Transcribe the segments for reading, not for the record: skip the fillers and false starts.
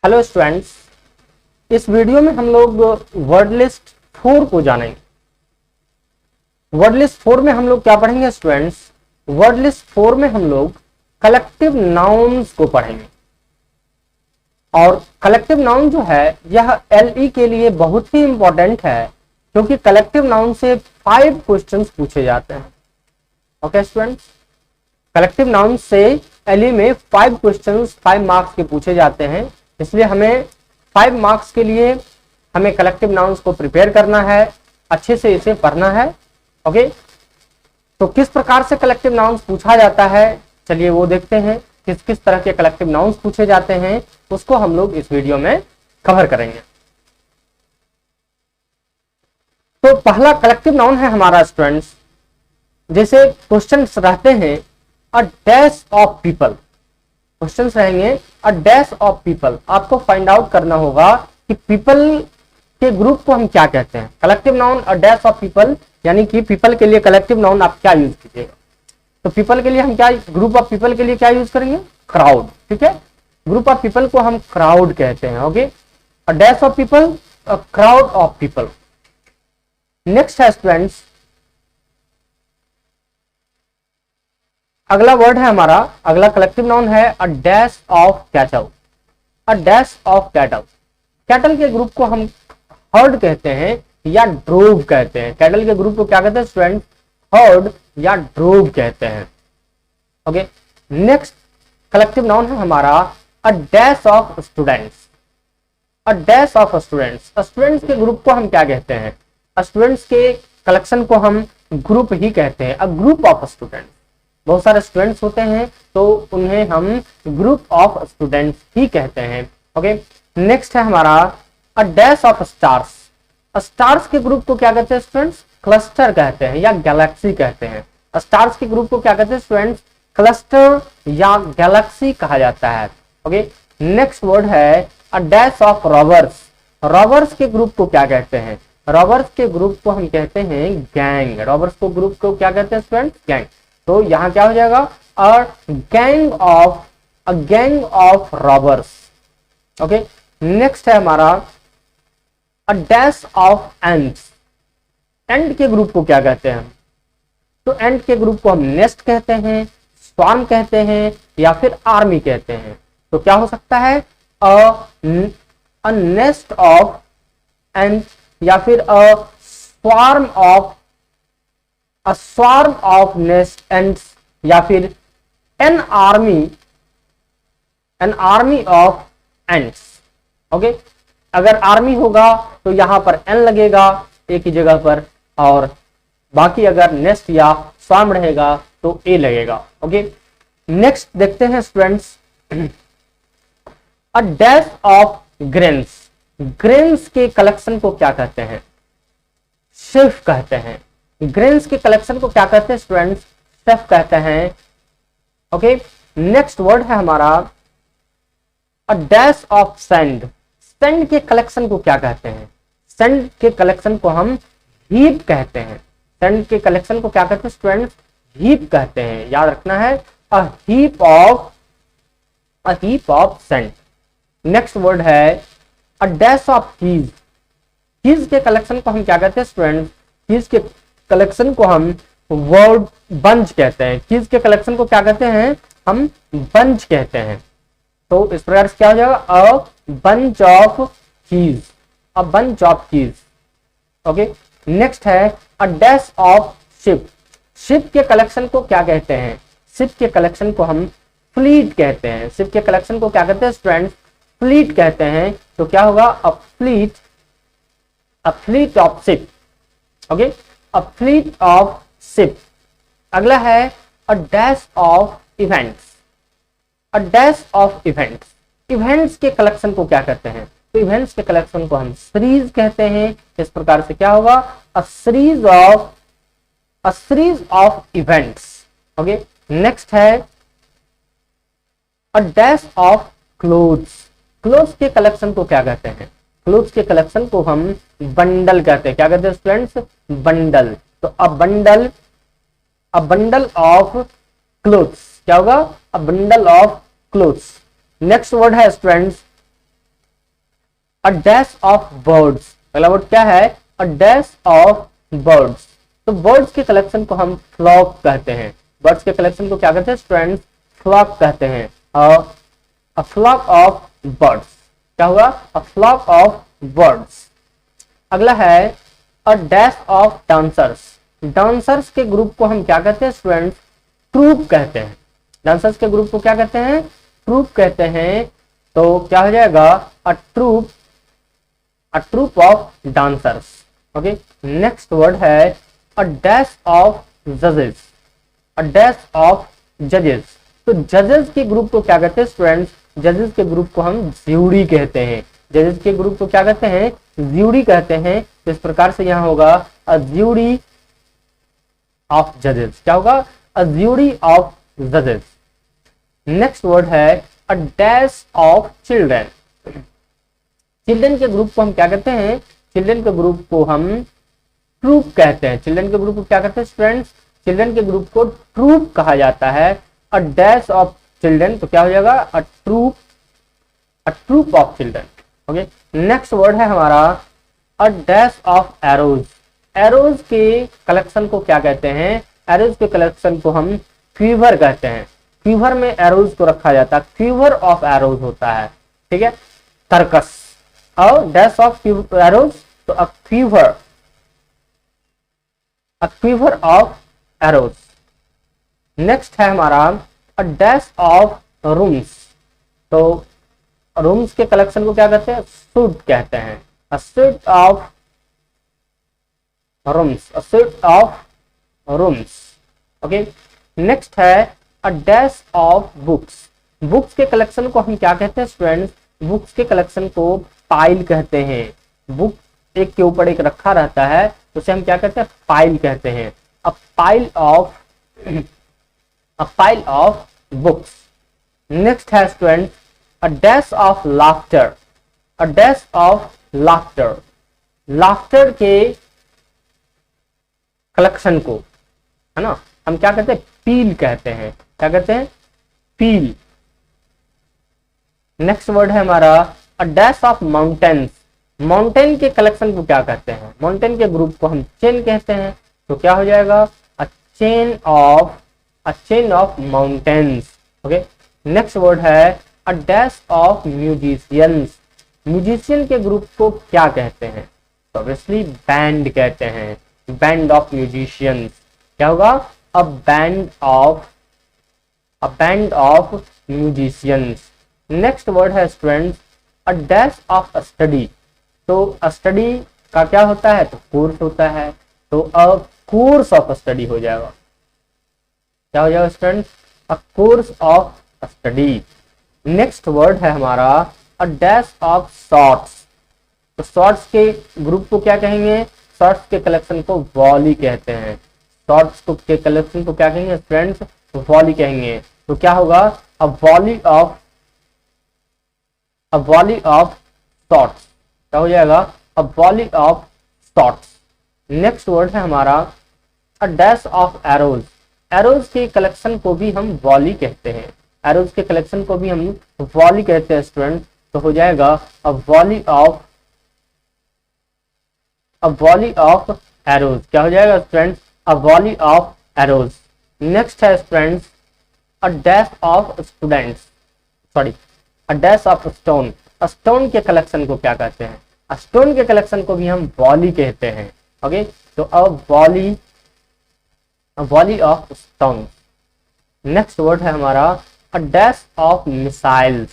Hello students, इस video में हम लोग वर्ड लिस्ट 4 को जानेंगे। वर्ड लिस्ट 4 में हम लोग क्या पढ़ेंगे स्टूडेंट्स? वर्ड लिस्ट 4 में हम लोग कलेक्टिव नाउन्स को पढ़ेंगे। और कलेक्टिव नाउन जो है यह एलई के लिए बहुत ही इंपॉर्टेंट है, क्योंकि कलेक्टिव नाउन से 5 क्वेश्चंस पूछे जाते हैं। ओके स्टूडेंट्स, कलेक्टिव नाउन से एलई में 5 क्वेश्चंस 5 मार्क्स के पूछे जाते हैं, इसलिए हमें 5 मार्क्स के लिए हमें कलेक्टिव नाउन्स को प्रिपेयर करना है, अच्छे से इसे पढ़ना है। ओके, तो किस प्रकार से कलेक्टिव नाउन्स पूछा जाता है, चलिए वो देखते हैं। किस किस तरह के कलेक्टिव नाउन्स पूछे जाते हैं उसको हम लोग इस वीडियो में कवर करेंगे। तो पहला कलेक्टिव नाउन है हमारा स्टूडेंट्स, जैसे क्वेश्चंस रहते हैं अ डैश ऑफ पीपल। क्वेश्चंस रहेंगे अ डैश ऑफ पीपल, आपको फाइंड आउट करना होगा कि पीपल के ग्रुप को हम क्या कहते हैं। Collective noun a dash of people, यानी कि पीपल के लिए कलेक्टिव नाउन आप क्या यूज कीजिएगा। तो पीपल के लिए हम क्या, ग्रुप ऑफ पीपल के लिए क्या यूज करेंगे? क्राउड। ठीक है, ग्रुप ऑफ पीपल को हम क्राउड कहते हैं। Okay, a dash of people, a crowd of people. Next है स्टूडेंट्स, अगला वर्ड है हमारा, अगला कलेक्टिव नाउन है a dash of cattle. A dash of cattle, cattle के ग्रुप को हम हर्ड कहते हैं या ड्रोव कहते हैं। कैटल के ग्रुप को क्या कहते हैं स्टूडेंट? हर्ड या ड्रोव कहते हैं। ओके, नेक्स्ट कलेक्टिव नाउन है हमारा a dash of students. A dash of students, students के ग्रुप को हम क्या कहते हैं? स्टूडेंट्स के कलेक्शन को हम ग्रुप ही कहते हैं, अ ग्रुप ऑफ स्टूडेंट्स। बहुत सारे स्टूडेंट्स होते हैं तो उन्हें हम ग्रुप ऑफ स्टूडेंट्स ही कहते हैं। ओके, नेक्स्ट है हमारा a dash of stars. Stars के ग्रुप को क्या कहते हैं स्टूडेंट्स? क्लस्टर कहते हैं या गैलेक्सी कहते हैं। स्टार्स के ग्रुप को क्या कहते हैं स्टूडेंट्स? क्लस्टर या गैलेक्सी कहा जाता है। ओके, नेक्स्ट वर्ड है a dash of robbers. Robbers के ग्रुप को क्या कहते हैं? रॉबर्स के ग्रुप को हम कहते हैं गैंग। रॉबर्स को ग्रुप को क्या कहते हैं स्टूडेंट्स? गैंग। तो यहां क्या हो जाएगा? A gang of robbers. Okay, next है हमारा अ डैश ऑफ एंट्स। एंट के ग्रुप को क्या कहते हैं? तो एंट के ग्रुप को हम नेस्ट कहते हैं, स्वार्म कहते हैं या फिर आर्मी कहते हैं। तो क्या हो सकता है? अ नेस्ट ऑफ एंट या फिर अ स्वार्म ऑफ नेस्ट एंट्स या फिर N army of ants. Okay, अगर आर्मी होगा तो यहां पर एन लगेगा एक ही जगह पर, और बाकी अगर नेस्ट या स्वार्म रहेगा तो ए लगेगा। ओके, नेक्स्ट देखते हैं students a dash of grains. Grains के कलेक्शन को क्या कहते हैं? शेफ कहते हैं। ग्रेन्स के कलेक्शन को क्या कहते हैं स्टूडेंट्स? शेफ कहते हैं। ओके, नेक्स्ट वर्ड है हमारा a dash of sand. Sand के कलेक्शन को क्या कहते हैं? सैंड के कलेक्शन को हम हीप कहते हैं। सैंड के कलेक्शन को क्या कहते हैं स्टूडेंट्स? हीप कहते हैं, याद रखना है, a heap of sand. Next word है a dash of keys. Keys के कलेक्शन को हम क्या कहते हैं स्टूडेंट्स? कीज के कलेक्शन को हम वर्ड बंच कहते हैं। कीज के कलेक्शन को क्या कहते हैं? हम बंच कहते हैं। तो इस प्रकार से क्या हो जाएगा? A bunch of keys, a bunch of keys. Okay, next है a dash of ship. Ship के कलेक्शन को क्या कहते हैं? शिप के कलेक्शन को हम फ्लीट कहते हैं। शिप के कलेक्शन को क्या कहते हैं स्टूडेंट्स? फ्लीट कहते हैं। तो क्या होगा? A fleet of ship. Okay, a fleet of ship. अगला है a dash of events. A dash of events, events के कलेक्शन को क्या कहते हैं? तो इवेंट्स के कलेक्शन को हम सीरीज कहते हैं। इस प्रकार से क्या होगा? A series of events. Okay, next है a dash of clothes. Clothes के कलेक्शन को क्या कहते हैं? क्लोथ्स के कलेक्शन को हम बंडल कहते हैं। क्या कहते हैं स्टूडेंट्स? बंडल। तो अ बंडल ऑफ क्लोथ्स क्या होगा? A bundle of clothes. Next word है students a dash of birds, पहला वर्ड क्या है, अ डैश ऑफ बर्ड्स। तो बर्ड्स के कलेक्शन को हम फ्लॉक कहते हैं, बर्ड्स के कलेक्शन को क्या कहते हैं स्टूडेंट्स, फ्लॉक कहते हैं। अ फ्लॉक ऑफ बर्ड्स, क्या हुआ, अ फ्लॉक ऑफ बर्ड्स। अगला है a dash of dancers, dancers के ग्रुप को हम क्या कहते हैं स्टूडेंट्स, ट्रूप कहते हैं। डांसर्स के ग्रुप को क्या कहते हैं, ट्रूप कहते हैं। तो क्या हो जाएगा, a troop of dancers. Okay, next word है अ डैश ऑफ जजेस, अ डैश ऑफ जजेस। तो जजेस के ग्रुप को क्या कहते हैं स्टूडेंट्स, जजेस के ग्रुप को हम ज्यूरी कहते हैं, जजेस के ग्रुप को क्या कहते हैं, ज्यूरी कहते हैं। तो इस प्रकार से यहां होगा अ ज्यूरी ऑफ जजेस, क्या होगा, अ ज्यूरी ऑफ जजेस। नेक्स्ट वर्ड है a dash of children, children के ग्रुप को हम क्या कहते हैं, चिल्ड्रन के ग्रुप को हम ट्रूप कहते हैं। चिल्ड्रन के ग्रुप को क्या कहते हैं स्टूडेंट्स, चिल्ड्रन के ग्रुप को ट्रूप कहा जाता है। अ डैश ऑफ चिल्ड्रन, तो क्या हो जाएगा, a troop of children. Okay, next word है हमारा a dash of arrows, arrows के कलेक्शन को क्या कहते हैं, एरोज के कलेक्शन को हम फीवर कहते हैं। फीवर में एरोज को रखा जाता है, फीवर ऑफ एरोज होता है, ठीक है, सर्कस। और डैश ऑफ एरोज, तो a fever of arrows. Next है हमारा अ डैश ऑफ रूम्स, तो रूम्स के कलेक्शन को क्या कहते हैं, सूट कहते हैं। A suit of rooms, a suit of rooms. Okay, next है a dash of books, books के कलेक्शन को हम क्या कहते हैं स्टूडेंट्स, बुक्स के कलेक्शन को पाइल कहते हैं। बुक एक के ऊपर एक रखा रहता है, तो उसे हम क्या कहते हैं, पाइल कहते हैं। A pile of books. Next है student a dash of laughter, a dash of laughter, laughter के कलेक्शन को, है ना, हम क्या कहते हैं, पील कहते हैं, क्या कहते हैं, पील। नेक्स्ट वर्ड है हमारा a dash of mountains, mountain के कलेक्शन को क्या कहते हैं, माउंटेन के ग्रुप को हम चेन कहते हैं। तो क्या हो जाएगा, a chain of mountains. Okay, next word है a dash of musicians, musician के ग्रुप को क्या कहते हैं, तो ऑब्वियसली बैंड कहते हैं, बैंड ऑफ म्यूजिशियंस। क्या होगा, a band of musicians. Next word है students a dash of study, तो स्टडी का क्या होता है, तो कोर्स होता है, तो अ कोर्स ऑफ स्टडी हो जाएगा। क्या हो जाएगा students, a course of study. Next word है हमारा अ डैश ऑफ शॉर्ट्स, तो शॉर्ट्स के ग्रुप को क्या कहेंगे, शॉर्ट्स के कलेक्शन को वॉली कहते हैं, शॉर्ट्स के कलेक्शन को क्या कहेंगे फ्रेंड्स, वॉली कहेंगे। तो क्या होगा, अ वॉली ऑफ शॉर्ट्स, क्या हो जाएगा, a volley of shots. Next word है हमारा a dash of arrows, arrows के कलेक्शन को भी हम वॉली कहते हैं, एरोज के कलेक्शन को भी हम वॉली कहते हैं स्टूडेंट। तो हो जाएगा अ वॉली ऑफ एरोज, क्या हो जाएगा students, a volley of arrows. Next है students a dash of students, sorry, a dash of stone, stone के कलेक्शन को क्या कहते हैं, स्टोन के कलेक्शन को भी हम वॉली कहते हैं। ओके, तो a volley of stone. Next word है हमारा a dash of missiles,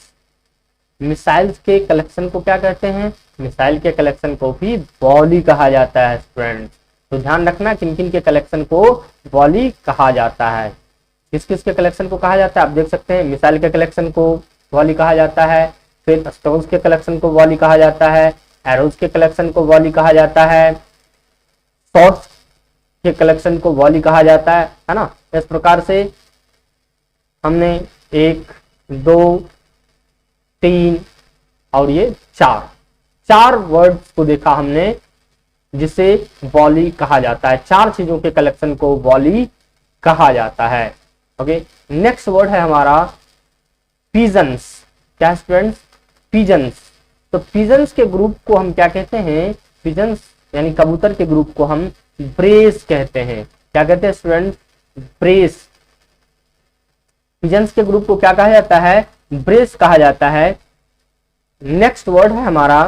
missiles के कलेक्शन को क्या कहते हैं, मिसाइल के कलेक्शन को भी वॉली कहा जाता है स्टूडेंट्स। तो ध्यान रखना किन किन के कलेक्शन को वॉली कहा जाता है, किस किस के कलेक्शन को कहा जाता है। आप देख सकते हैं मिसाइल के कलेक्शन को वॉली कहा जाता है, फिर स्टोन्स के कलेक्शन को वॉली कहा जाता है, एरोज के कलेक्शन को वॉली कहा जाता है, शॉर्ट्स के कलेक्शन को वॉली कहा जाता है ना। इस प्रकार से हमने 1 2 3 और ये 4 वर्ड्स को देखा हमने जिसे वॉली कहा जाता है, 4 चीजों के कलेक्शन को वॉली कहा जाता है। ओके, नेक्स्ट वर्ड है हमारा पिजन्स, क्या स्टूडेंट्स, पिजन्स, तो पिजन्स के ग्रुप को हम क्या कहते हैं, पिजन्स यानी कबूतर के ग्रुप को हम ब्रेस कहते हैं। क्या कहते हैं स्टूडेंट, ब्रेस। पिजन्स के ग्रुप को क्या कहा जाता है, ब्रेस कहा जाता है। नेक्स्ट वर्ड है हमारा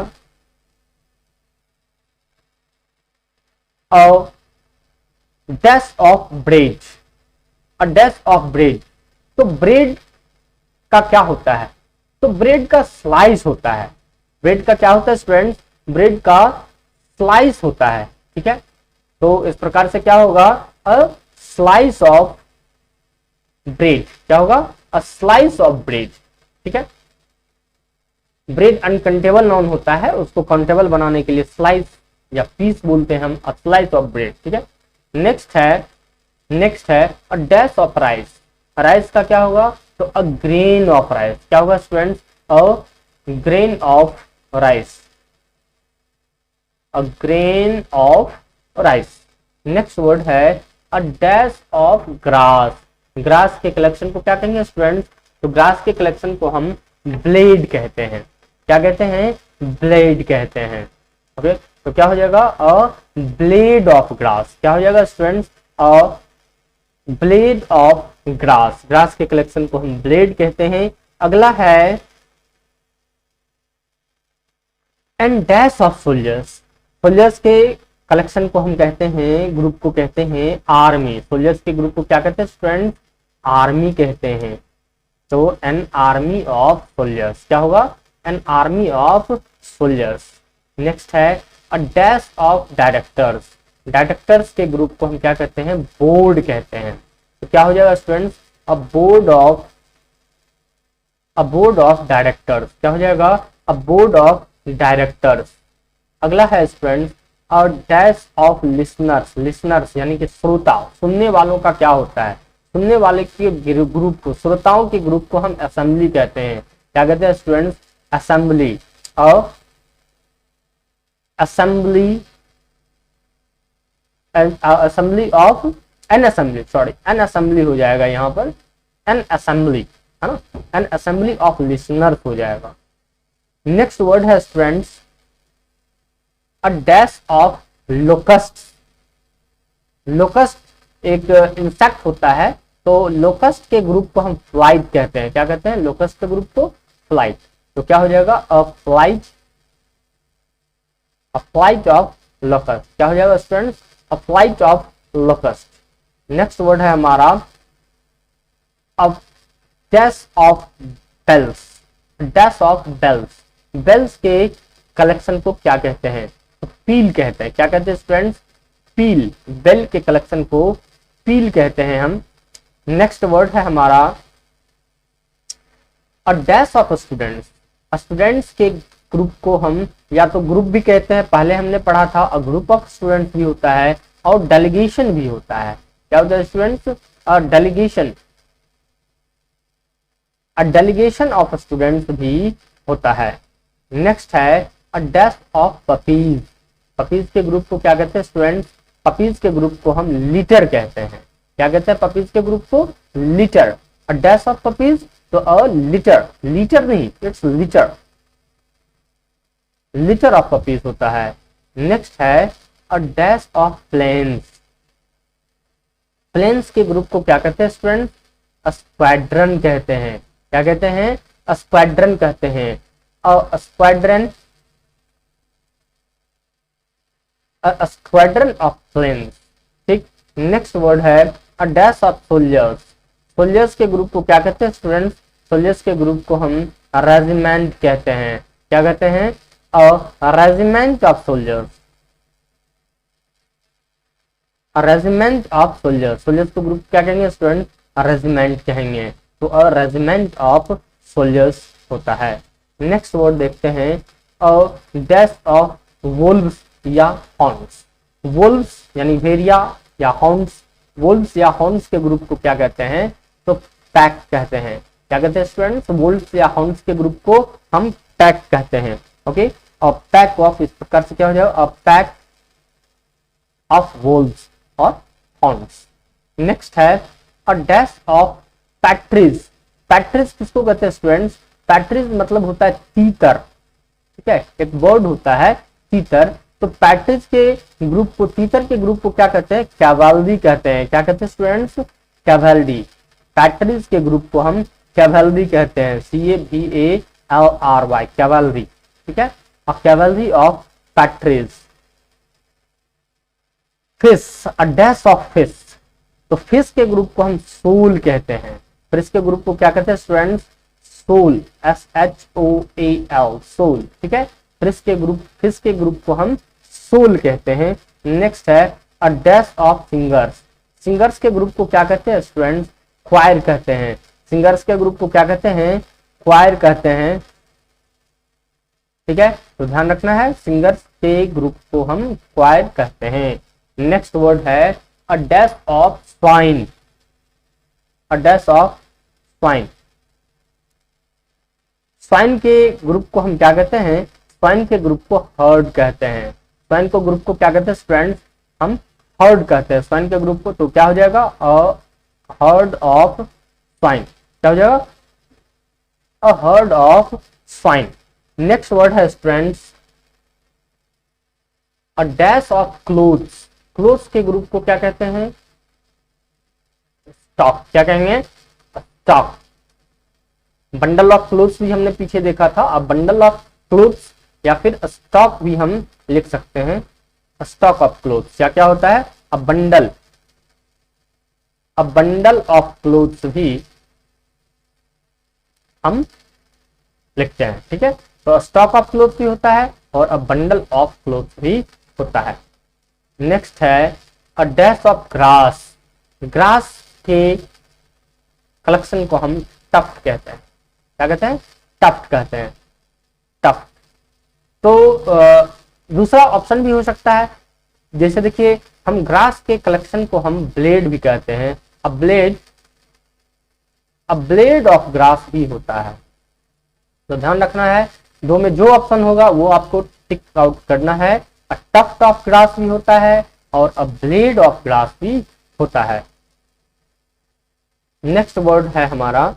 dash of bread, a dash of bread. तो ब्रेड का क्या होता है, तो ब्रेड का स्लाइस होता है। ब्रेड का क्या होता है स्टूडेंट्स, ब्रेड का स्लाइस होता है। ठीक है, तो इस प्रकार से क्या होगा, अ स्लाइस ऑफ ब्रेड। क्या होगा, अ स्लाइस ऑफ ब्रेड। ठीक है, ब्रेड अनकाउंटेबल नाउन होता है, उसको काउंटेबल बनाने के लिए स्लाइस या पीस बोलते हैं हम, अ स्लाइस ऑफ ब्रेड। ठीक है, नेक्स्ट है a dash of rice. Rice का क्या होगा, तो अ ग्रेन ऑफ राइस। क्या होगा students, a grain of rice, a grain of rice. Next word है a dash of grass. Grass के कलेक्शन को क्या कहेंगे स्टूडेंट्स, तो ग्रास के कलेक्शन को हम ब्लेड कहते हैं। क्या कहते हैं, ब्लेड कहते हैं। ओके, तो क्या हो जाएगा, अ ब्लेड ऑफ ग्रास। क्या हो जाएगा students, a blade of grass. Grass के कलेक्शन को हम ब्लेड कहते हैं। अगला है and dash of soldiers. Soldiers के कलेक्शन को हम कहते हैं, ग्रुप को कहते हैं आर्मी। सोल्जर्स के ग्रुप को क्या कहते हैं स्टूडेंट, आर्मी कहते हैं। तो एन आर्मी ऑफ सोल्जर्स। क्या होगा, an army of soldiers. Next है a dash of directors. Directors के ग्रुप को हम क्या कहते हैं, बोर्ड कहते हैं। तो क्या हो जाएगा students, a board of directors. क्या हो जाएगा, अ बोर्ड ऑफ डायरेक्टर्स। अगला है students a dash of listeners. Listeners यानी कि श्रोता, सुनने वालों का क्या होता है, सुनने वाले के ग्रुप को, श्रोताओं के ग्रुप को हम असेंबली कहते हैं। क्या कहते हैं students, assembly. Assembly of N assembly, sorry N assembly हो जाएगा यहाँ पर, एन असेंबली है ना, एन असेंबली ऑफ लिसनर्स हो जाएगा। नेक्स्ट वर्ड है students a dash of locust. Locust एक इंसेक्ट होता है, तो लोकस्ट के ग्रुप को हम फ्लाइट कहते हैं। क्या कहते हैं, लोकस्ट के ग्रुप को फ्लाइट। तो क्या हो जाएगा, अ फ्लाइट ऑफ लोकस्ट। क्या हो जाएगा students, a flight of locust. Next word है हमारा a dash of bells. Dash of bells. Bells के कलेक्शन को क्या कहते हैं, तो पील कहते हैं। क्या कहते हैं स्टूडेंट्स, पील। बेल के कलेक्शन को पील कहते हैं हम। नेक्स्ट वर्ड है हमारा a dash of students. Students के ग्रुप को हम या तो ग्रुप भी कहते हैं, पहले हमने पढ़ा था, अ ग्रुप ऑफ स्टूडेंट्स भी होता है और डेलीगेशन भी होता है। क्या होता है students, a delegation. A delegation of students भी होता है। नेक्स्ट है a dash of puppies. Puppies के ग्रुप को क्या कहते हैं स्टूडेंट्स, पपीज के ग्रुप को हम लिटर कहते हैं। क्या कहते हैं पपीज के ग्रुप को, litter. A dash of puppies, तो अ लिटर, लिटर नहीं, it's litter, litter of puppies होता है। नेक्स्ट है a dash of planes. Planes के ग्रुप को क्या कहते हैं स्टूडेंट, स्क्वाड्रन कहते हैं। क्या कहते हैं, स्क्वाड्रन कहते हैं। Squadron, squadron of planes. ठीक, नेक्स्ट वर्ड है a dash of soldiers. Soldiers के ग्रुप को क्या कहते हैं स्टूडेंट्स, सोल्जर्स के ग्रुप को हम रेजिमेंट कहते हैं। क्या कहते हैं, a regiment of soldiers, a regiment of soldiers. Soldiers को ग्रुप क्या कहेंगे स्टूडेंट, रेजिमेंट कहेंगे। तो अ रेजिमेंट ऑफ सोल्जर्स होता है। नेक्स्ट वर्ड देखते हैं अ डैश ऑफ वोल्व्स या हॉर्न्स। वोल्व्स यानी भेड़िया या हॉर्न्स। वोल्व्स या हॉर्न्स के ग्रुप को क्या कहते हैं, तो पैक कहते हैं। क्या कहते हैं स्टूडेंट्स, वोल्व्स या हॉर्न्स के ग्रुप को हम पैक कहते हैं। ओके, और पैक ऑफ इस प्रकार से क्या हो जाएगा, अ पैक ऑफ वोल्व्स और हॉर्न्स। नेक्स्ट है अ डैश ऑफ पैट्रीज। पैट्रीज किसको कहते हैं स्टूडेंट्स, पैट्रीज मतलब होता है तीतर। ठीक है, एक बर्ड होता है तीतर। तो पैट्रिज के ग्रुप को, तीतर के ग्रुप को क्या कहते हैं? कैवालरी कहते हैं। क्या कहते हैं स्टूडेंट्स? कैवालरी। पैट्रिज के ग्रुप को हम कैवालरी कहते हैं, CAVALRY, कैवालरी। ठीक है, a cavalry of partridge. Fish, a dash of fish. तो फिश के ग्रुप को हम सोल कहते हैं। फिश के ग्रुप को क्या कहते हैं स्टूडेंट्स? Soul, SHOAL, soul. ठीक है, फिश के ग्रुप को हम सोल कहते हैं। नेक्स्ट है a dash of singers. Singers के ग्रुप को क्या कहते हैं स्टूडेंट्स? क्वायर कहते हैं। सिंगर्स के ग्रुप को क्या कहते हैं? क्वायर कहते हैं। ठीक है, तो ध्यान रखना है, सिंगर्स के ग्रुप को हम क्वायर कहते हैं। नेक्स्ट वर्ड है a dash of swine. A dash of swine. Swine के ग्रुप को हम क्या कहते हैं? स्वाइन के ग्रुप को हर्ड कहते हैं। स्वाइन को ग्रुप को क्या कहते हैं स्टूडेंट्स? हम हर्ड कहते हैं स्वाइन के ग्रुप को। तो क्या हो जाएगा? A herd of swine. क्या हो जाएगा? A herd of swine. Next word है students a dash of clothes. Clothes के ग्रुप को क्या कहते हैं? स्टॉक। क्या कहेंगे? स्टॉक। बंडल ऑफ क्लोथ्स भी हमने पीछे देखा था। अब बंडल ऑफ क्लोथ्स या फिर स्टॉक भी हम लिख सकते हैं। स्टॉक ऑफ क्लोथ्स या क्या होता है? A bundle. A bundle of clothes भी हम लिखते हैं। ठीक है, तो स्टॉक ऑफ क्लोथ्स भी होता है और अ बंडल ऑफ क्लोथ्स भी होता है। नेक्स्ट है a dash of grass. Grass के कलेक्शन को हम टफ्ट कहते हैं। क्या कहते हैं? टफ्ट कहते हैं। टफ्ट। तो दूसरा ऑप्शन भी हो सकता है, जैसे देखिए हम ग्रास के कलेक्शन को हम ब्लेड भी कहते हैं। अ ब्लेड ऑफ ग्रास भी होता है। तो ध्यान रखना है, दो में जो ऑप्शन होगा वो आपको टिक आउट करना है। अ टफ्ट ऑफ ग्रास भी होता है और अ ब्लेड ऑफ ग्रास भी होता है। नेक्स्ट वर्ड है हमारा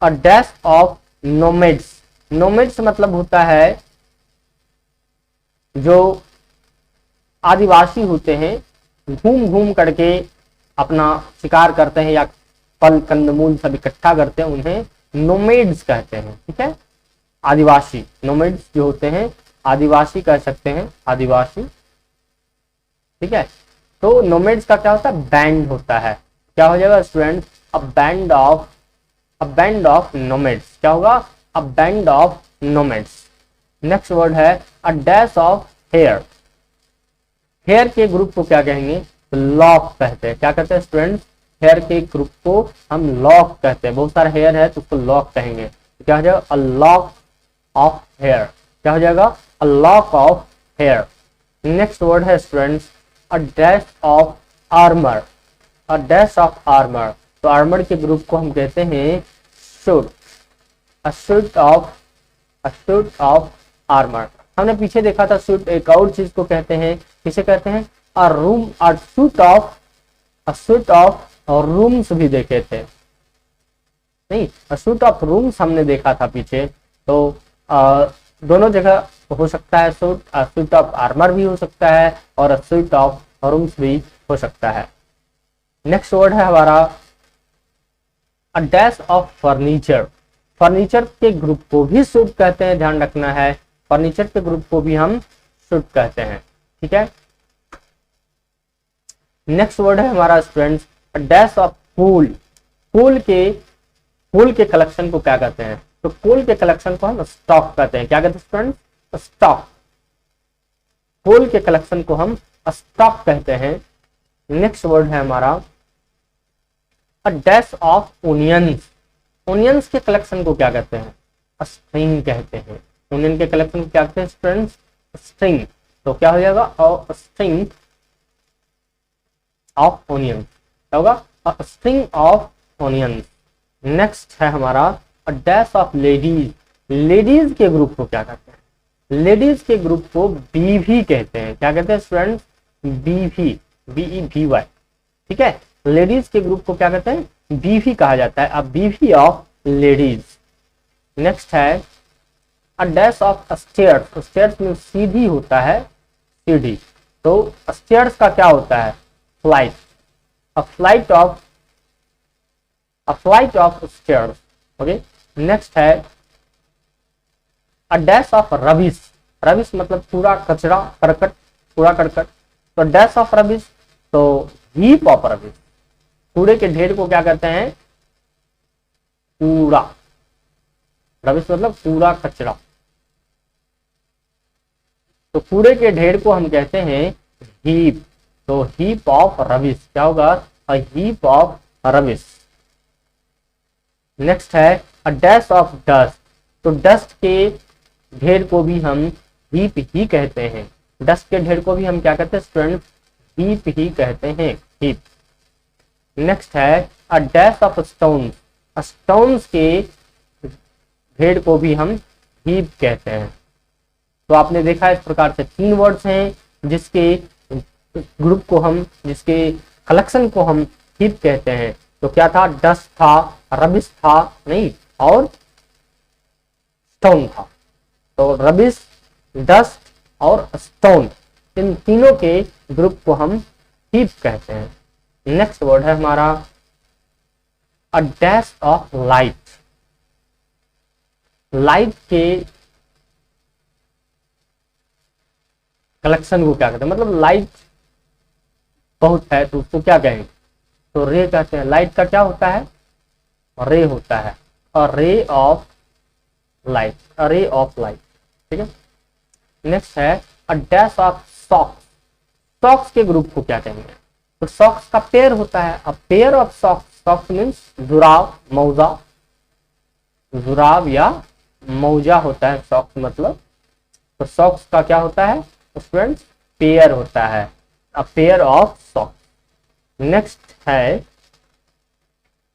a dash of nomads. Nomads मतलब होता है जो आदिवासी होते हैं, घूम घूम करके अपना शिकार करते हैं या फल कंदमूल सब इकट्ठा करते हैं, उन्हें नोमैड्स कहते हैं। ठीक है, आदिवासी। नोमैड्स जो होते हैं आदिवासी कह सकते हैं, आदिवासी। ठीक है, तो नोमैड्स का क्या होता है? बैंड होता है। क्या हो जाएगा student? A band of nomads. क्या होगा? A band of nomads. Next word है a dash of hair. Hair के ग्रुप को क्या कहेंगे? लॉक कहते हैं। क्या कहते हैं स्टूडेंट्स? हेयर के ग्रुप को हम लॉक कहते हैं। बहुत सारे हेयर है तो उसको लॉक कहेंगे। तो क्या हो जाएगा? A lock of hair. क्या हो जाएगा? A lock of hair. Next word है students a dash of armour. A dash of armour. तो आर्मर के ग्रुप को हम कहते हैं suit. A suit of armour. हमने पीछे देखा था सूट एक और चीज को कहते हैं, किसे कहते हैं? अ room. A suit of rooms भी देखे थे, नहीं, अ सूट ऑफ रूम्स हमने देखा था पीछे। तो दोनों जगह हो सकता है सूट। सूट ऑफ आर्मर भी हो सकता है और सूट ऑफ रूम्स भी हो सकता है। नेक्स्ट वर्ड है हमारा a dash of furniture. Furniture के ग्रुप को भी सूट कहते हैं, ध्यान रखना है। फर्नीचर के ग्रुप को भी हम सूट कहते हैं। ठीक है, नेक्स्ट वर्ड है हमारा स्टूडेंट्स अ डैश ऑफ फूल। फूल के कलेक्शन को क्या कहते हैं? तो फूल के कलेक्शन को हम स्टॉक कहते हैं। क्या कहते हैं स्टूडेंट्स? स्टॉक। फूल के कलेक्शन को हम स्टॉक कहते हैं। नेक्स्ट वर्ड है हमारा a dash of onions. Onions के कलेक्शन को क्या कहते हैं? स्ट्रिंग कहते हैं। ओनियन के कलेक्शन को क्या कहते हैं स्टूडेंट्स? स्ट्रिंग। तो क्या हो जाएगा? अ स्ट्रिंग ऑफ ओनियंस। क्या होगा? A string of onions. Next है हमारा a dash of ladies. Ladies के ग्रुप को क्या कहते हैं? लेडीज के ग्रुप को बीवी कहते हैं। क्या कहते हैं स्टूडेंट्स? बीवी, BEVY। ठीक है, लेडीज के ग्रुप को क्या कहते हैं? बीवी कहा जाता है। अब बीवी ऑफ लेडीज। नेक्स्ट है a dash of stairs, stairs में सीढ़ी होता है, सीढ़ी, तो स्टेयर्स का क्या होता है, flight, a flight of stairs. Okay, next है a dash of rubbish, rubbish मतलब पूरा कचरा, करकट, कूड़ा करकट, तो डैश ऑफ रबिश, तो हीप ऑफ रबिश, कूड़े के ढेर को क्या कहते हैं, कूड़ा, रबिश मतलब कूड़ा कचरा, तो कूड़े के ढेर को हम कहते हैं हीप, तो हीप ऑफ रबिश, क्या होगा, अ हीप ऑफ रबिश। नेक्स्ट है अ डैश ऑफ डस्ट, तो डस्ट के ढेर को भी हम हीप ही कहते हैं, डस्ट के ढेर को भी हम क्या कहते हैं स्टूडेंट, हीप ही कहते हैं, हीप। नेक्स्ट है a dash of stone, stones के ढेर को भी हम हीप कहते हैं। तो आपने देखा इस प्रकार से 3 वर्ड्स हैं जिसके ग्रुप को हम, जिसके कलेक्शन को हम हीप कहते हैं। तो क्या था, डस्ट था, रबिश था नहीं, और स्टोन था, तो रबिश, डस्ट और स्टोन, इन तीनों के ग्रुप को हम हीप कहते हैं। नेक्स्ट वर्ड है हमारा a dash of light, light के कलेक्शन को क्या कहते हैं, मतलब लाइट बहुत है तो उसको क्या कहेंगे, तो रे कहते हैं। लाइट का क्या होता है, रे होता है, अ ray of light, a ray of light, ठीक है। नेक्स्ट है a dash of socks, socks के ग्रुप को क्या कहेंगे, तो सॉक्स का पेयर होता है, a pair of socks, socks means जुराब, मौजा, जुराब या मौजा होता है सॉक्स मतलब, तो सॉक्स का क्या होता है स्टूडेंट्स, पेयर होता है, a pair of socks. Next है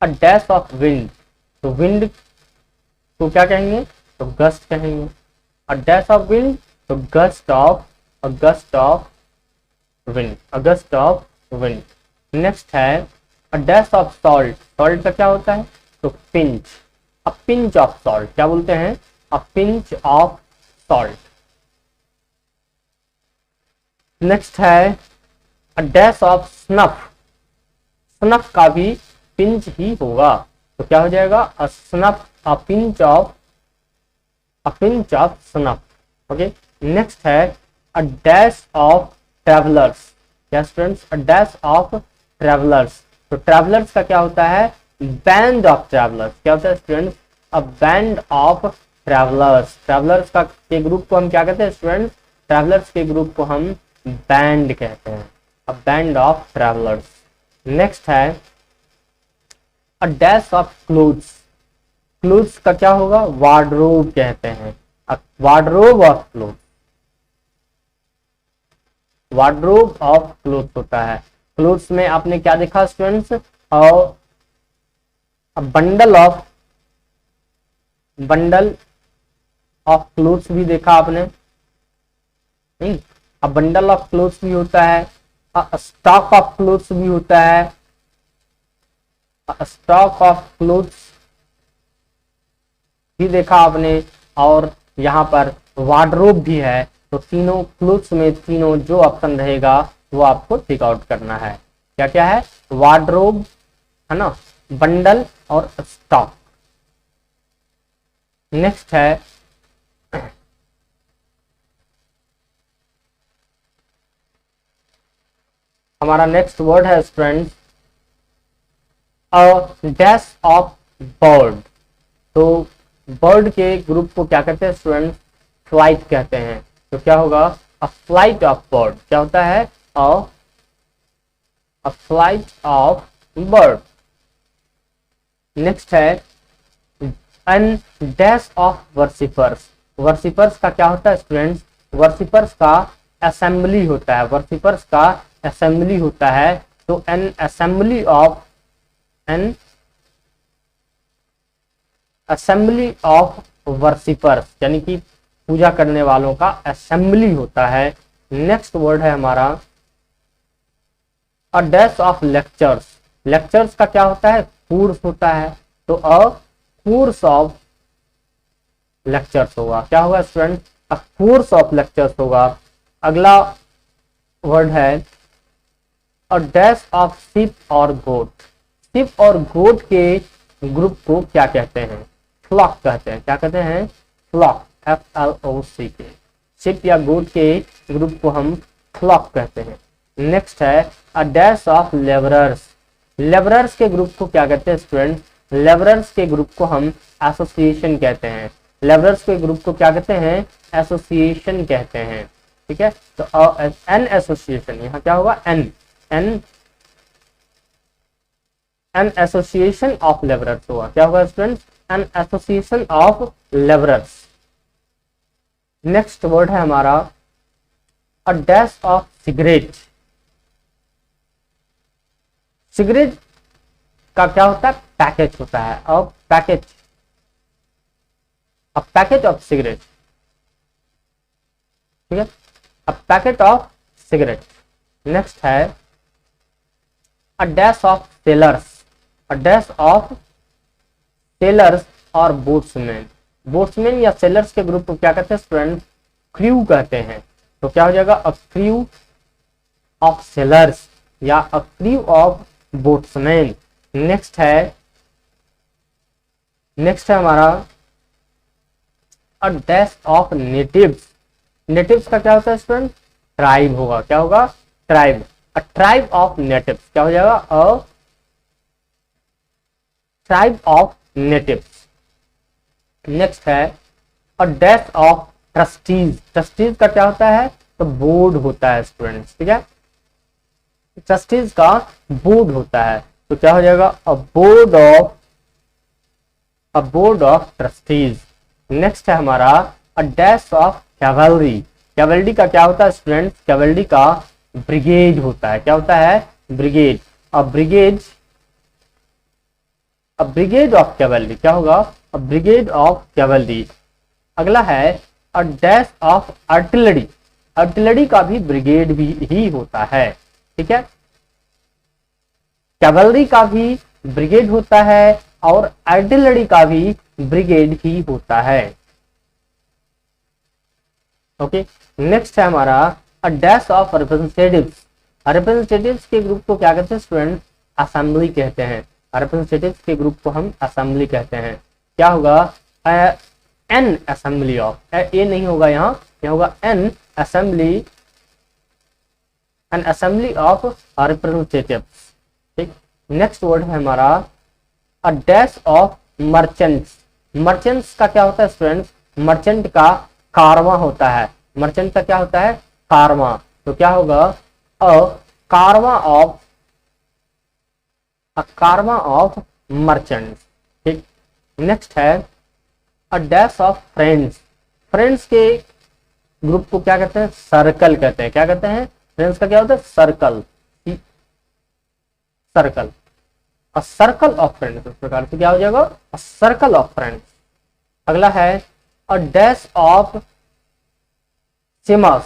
अ डैश ऑफ विंड, तो विंड को क्या कहेंगे, तो गस्ट कहेंगे, अ डैश ऑफ विंड, तो gust of, a gust of wind, a gust of wind. Next है a dash of salt, salt का क्या होता है, तो pinch, a pinch of salt, क्या बोलते हैं, a pinch of salt. Next है a dash of snuff, snuff का भी पिंच ही होगा, तो क्या हो जाएगा, a snuff, a pinch of, a pinch of snuff. Okay, next है अ डैश ऑफ ट्रेवलर्स, क्या students, a dash of travellers, तो ट्रेवलर्स का क्या होता है, बैंड ऑफ ट्रेवलर्स, क्या होता है students, a band of travellers, travellers का के ग्रुप को हम क्या कहते हैं स्टूडेंट्स, ट्रेवलर्स के ग्रुप को हम बैंड कहते हैं, a band of travellers. Next है a dash of clothes, clothes का क्या होगा, वार्डरोब कहते हैं, wardrobe of cloth, wardrobe of cloth होता है। क्लोथ्स में आपने क्या देखा स्टूडेंट्स, और bundle of, bundle of clothes भी देखा आपने नहीं, अब बंडल ऑफ क्लोथ्स भी होता है, स्टॉक ऑफ क्लोथ्स भी होता है, स्टॉक ऑफ क्लोथ्स भी देखा आपने, और यहाँ पर वार्डरोब भी है, तो तीनों क्लोथ्स में तीनों जो ऑप्शन रहेगा वो आपको टिक आउट करना है, क्या क्या है, वार्डरोब है ना, बंडल और स्टॉक। नेक्स्ट है हमारा नेक्स्ट वर्ड है student a dash of bird, तो बर्ड के ग्रुप को क्या कहते हैं स्टूडेंट, फ्लाइट कहते हैं, तो क्या होगा, अ फ्लाइट ऑफ बर्ड, क्या होता है, a flight of bird. Next है an dash of worshippers, worshippers का क्या होता है स्टूडेंट्स, वर्शिपर्स का असेंबली होता है, वर्शिपर्स का असेंबली होता है, तो N assembly of, N assembly of worshippers, यानी कि पूजा करने वालों का असेंबली होता है। नेक्स्ट वर्ड है हमारा a dash of lectures, lectures का क्या होता है, कोर्स होता है, तो अ कोर्स ऑफ लेक्चर्स होगा। क्या होगा student? A course of lectures होगा। अगला वर्ड है अ डैश ऑफ शिप और गोट। शिप और गोट के ग्रुप को क्या कहते हैं? फ्लॉक कहते हैं। क्या कहते हैं? Flock, FLOCK। शिप या गोट के ग्रुप को हम फ्लॉक कहते हैं। नेक्स्ट है a dash of labourers. Labourers के ग्रुप को क्या कहते हैं स्टूडेंट? लेबरर्स के ग्रुप को हम एसोसिएशन कहते हैं। लेबरर्स के ग्रुप को क्या कहते हैं? एसोसिएशन कहते हैं। ठीक है, तो एन एसोसिएशन, यहाँ क्या होगा? An an an association of labourers होगा। क्या होगा student? An association of labourers. Next word है हमारा a dash of cigarette. Cigarette का क्या होता है? पैकेज होता है। और package, a package of cigarette. ठीक है, a packet of cigarette. Next है a dash of sailors. A dash of sailors और बोट्समैन। बोट्समैन या सेलर्स के ग्रुप को क्या कहते हैं स्टूडेंट? क्रू कहते हैं। तो क्या हो जाएगा? अ क्रू ऑफ सेलर्स या a crew of boatsman. Next है हमारा a dash of natives. Natives का क्या होता है स्टूडेंट? ट्राइब होगा। क्या होगा? Tribe. A tribe of natives. क्या हो जाएगा? A tribe of natives. Next है a dash of trustees. Trustees का क्या होता है? तो बोर्ड होता है स्टूडेंट्स। ठीक है, ट्रस्टीज का बोर्ड होता है। तो क्या हो जाएगा? अ बोर्ड ऑफ ट्रस्टीज। नेक्स्ट है हमारा a dash of cavalry. Cavalry का क्या होता है स्टूडेंट? कैवलरी का ब्रिगेड होता है। क्या होता है? Brigade. A brigade of cavalry. क्या होगा? A brigade of cavalry. अगला है a dash of artillery. Artillery का भी ब्रिगेड भी ही होता है। ठीक है, कैवलरी का भी ब्रिगेड होता है और आर्टिलरी का भी ब्रिगेड ही होता है। ओके, नेक्स्ट है हमारा a dash of representatives. Representatives के ग्रुप को क्या कहते हैं स्टूडेंट? असेंबली कहते हैं। रिप्रेजेंटेटिव्स के ग्रुप को हम असेंबली कहते हैं। क्या होगा? एन असेंबली ऑफ, ए नहीं होगा यहाँ होगा एन असेंबली ऑफ रिप्रेजेंटेटिव्स। ठीक, नेक्स्ट वर्ड है हमारा a dash of merchants. Merchants का क्या होता है स्टूडेंट्स? मर्चेंट का कारवा होता है। मर्चेंट का क्या होता है? कारवा। तो क्या होगा? अ कारवा ऑफ मर्चेंट्स। ठीक, नेक्स्ट है a dash of friends. Friends के ग्रुप को क्या कहते हैं? सर्कल कहते हैं। क्या कहते हैं? फ्रेंड्स का क्या होता है? Circle. Circle, a circle of friends. इस प्रकार से क्या हो जाएगा? A circle of friends. अगला है अ डैश ऑफ सिमर्स।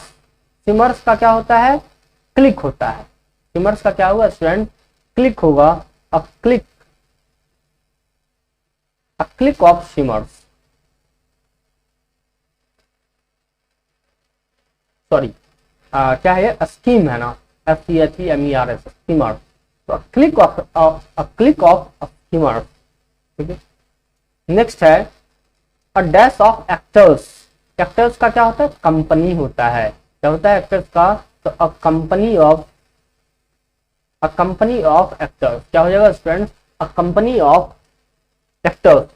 सिमर्स का क्या होता है? क्लिक होता है। सिमर्स का क्या होगा स्टूडेंट? क्लिक होगा। A clique of simmers. Sorry, क्या है? स्कीम है ना, SCHEMERS, स्कीमर। तो क्लिक ऑफ स्कीमर। ठीक है, नेक्स्ट है a dash of actors. Actors का क्या होता है? कंपनी होता है। क्या होता है एक्टर्स का? तो अ कंपनी ऑफ एक्टर्स। क्या हो जाएगा students? A company of actors.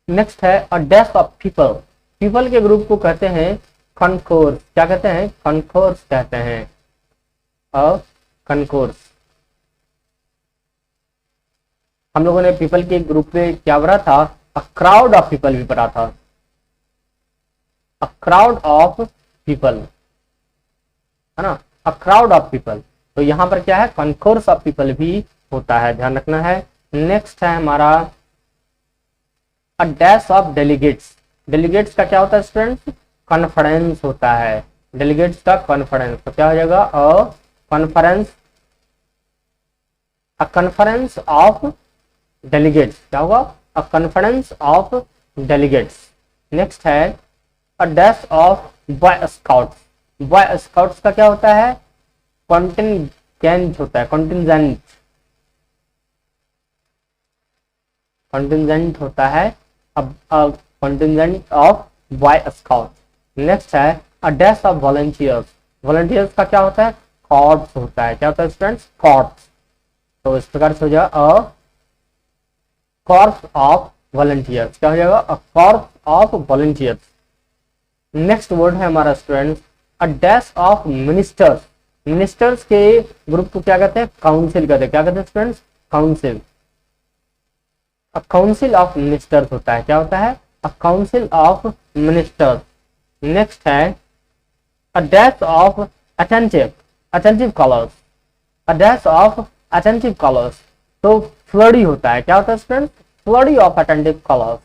Next है a dash of people. People के ग्रुप को कहते हैं कॉन्कोर्स। क्या कहते हैं? कॉन्कोर्स कहते हैं। अ कॉन्कोर्स। हम लोगों ने पीपल के ग्रुप में क्या पढ़ा था? अ क्राउड ऑफ पीपल भी पढ़ा था। अ क्राउड ऑफ पीपल, है ना, अ क्राउड ऑफ पीपल। तो यहां पर क्या है? कॉन्कोर्स ऑफ पीपल भी होता है, ध्यान रखना है। नेक्स्ट है हमारा a dash of delegates. Delegates का क्या होता है स्टूडेंट? कॉन्फ्रेंस होता है। डेलीगेट्स का कॉन्फ्रेंस। तो क्या हो जाएगा? A conference of delegates. क्या होगा? A conference of delegates. Next है a dash of boy scouts. Boy scouts का क्या होता है? कॉन्टिंजेंट होता है, कंटिजेंट होता है, अब contingent of boy scout. Next है a dash of volunteers. Volunteers का क्या होता है? कॉर्प्स होता है। क्या होता है स्टूडेंट्स? कॉर्प्स। तो इस प्रकार से हो जाएगा अ कॉर्प्स ऑफ वॉलंटियर्स। क्या हो जाएगा? A corps of volunteers. Next word है हमारा students a dash of ministers. Ministers के ग्रुप को क्या कहते हैं? काउंसिल कहते हैं। क्या कहते हैं students? Council. A council of ministers होता है। क्या होता है? A council of ministers. Next है a dash of attentive colours. A dash of attentive colours. तो फ्लडी होता है। क्या होता है student? Flurry of attentive colours.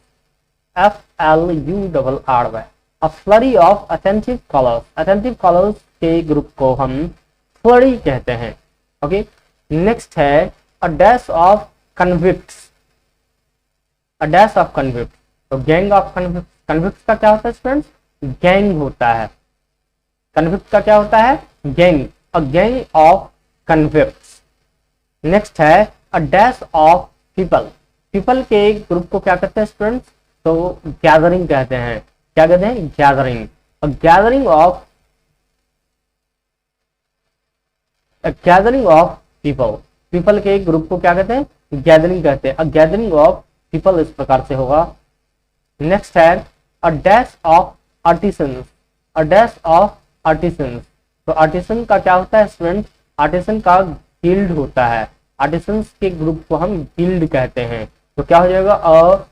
FLURRY। A flurry of attentive colours. Attentive colours के ग्रुप को हम फ्लडी कहते हैं। ओके। नेक्स्ट है a dash of convicts. A dash of convict. तो गैंग ऑफ कन्विक्ट। कन्विक्ट का क्या होता है स्टूडेंट्स? गैंग होता है। कन्विक्ट का क्या होता है? Gang. A gang of convicts. Next है a dash of people. People के ग्रुप को क्या कहते हैं स्टूडेंट्स? तो गैदरिंग कहते हैं। क्या कहते हैं? Gathering. A gathering of people. People के ग्रुप को क्या कहते हैं? गैदरिंग कहते हैं। अ गैदरिंग ऑफ पीपल इस प्रकार से होगा। नेक्स्ट है a dash of artisans. A dash of artisans. तो आर्टिसन का क्या होता है स्टूडेंट? आर्टिसन का गिल्ड होता है। आर्टिसंस के ग्रुप को हम गिल्ड कहते हैं। तो क्या हो जाएगा? A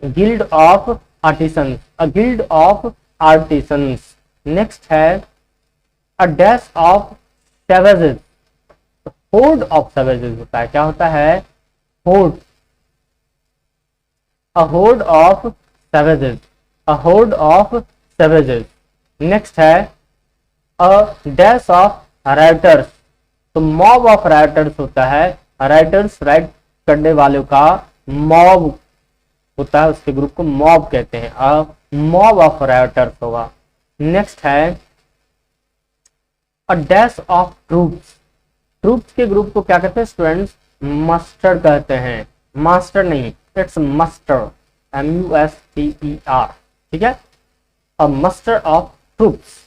guild of artisans. A guild of artisans. Next है a dash of savages. Horde of savages होता है। क्या होता है? Horde. A horde of savages. A horde of savages. Next है अ डैश ऑफ राइटर्स। तो मॉब ऑफ राइटर्स होता है। राइटर्स राइट करने वालों का मॉब होता है, उसके ग्रुप को मॉब कहते हैं। अ मॉब ऑफ राइटर्स होगा। नेक्स्ट है a dash of troops. Troops के ग्रुप को क्या कहते हैं स्टूडेंट्स? मस्टर कहते हैं। मास्टर नहीं, इट्स मस्टर। MUSTER। ठीक है? A muster of troops.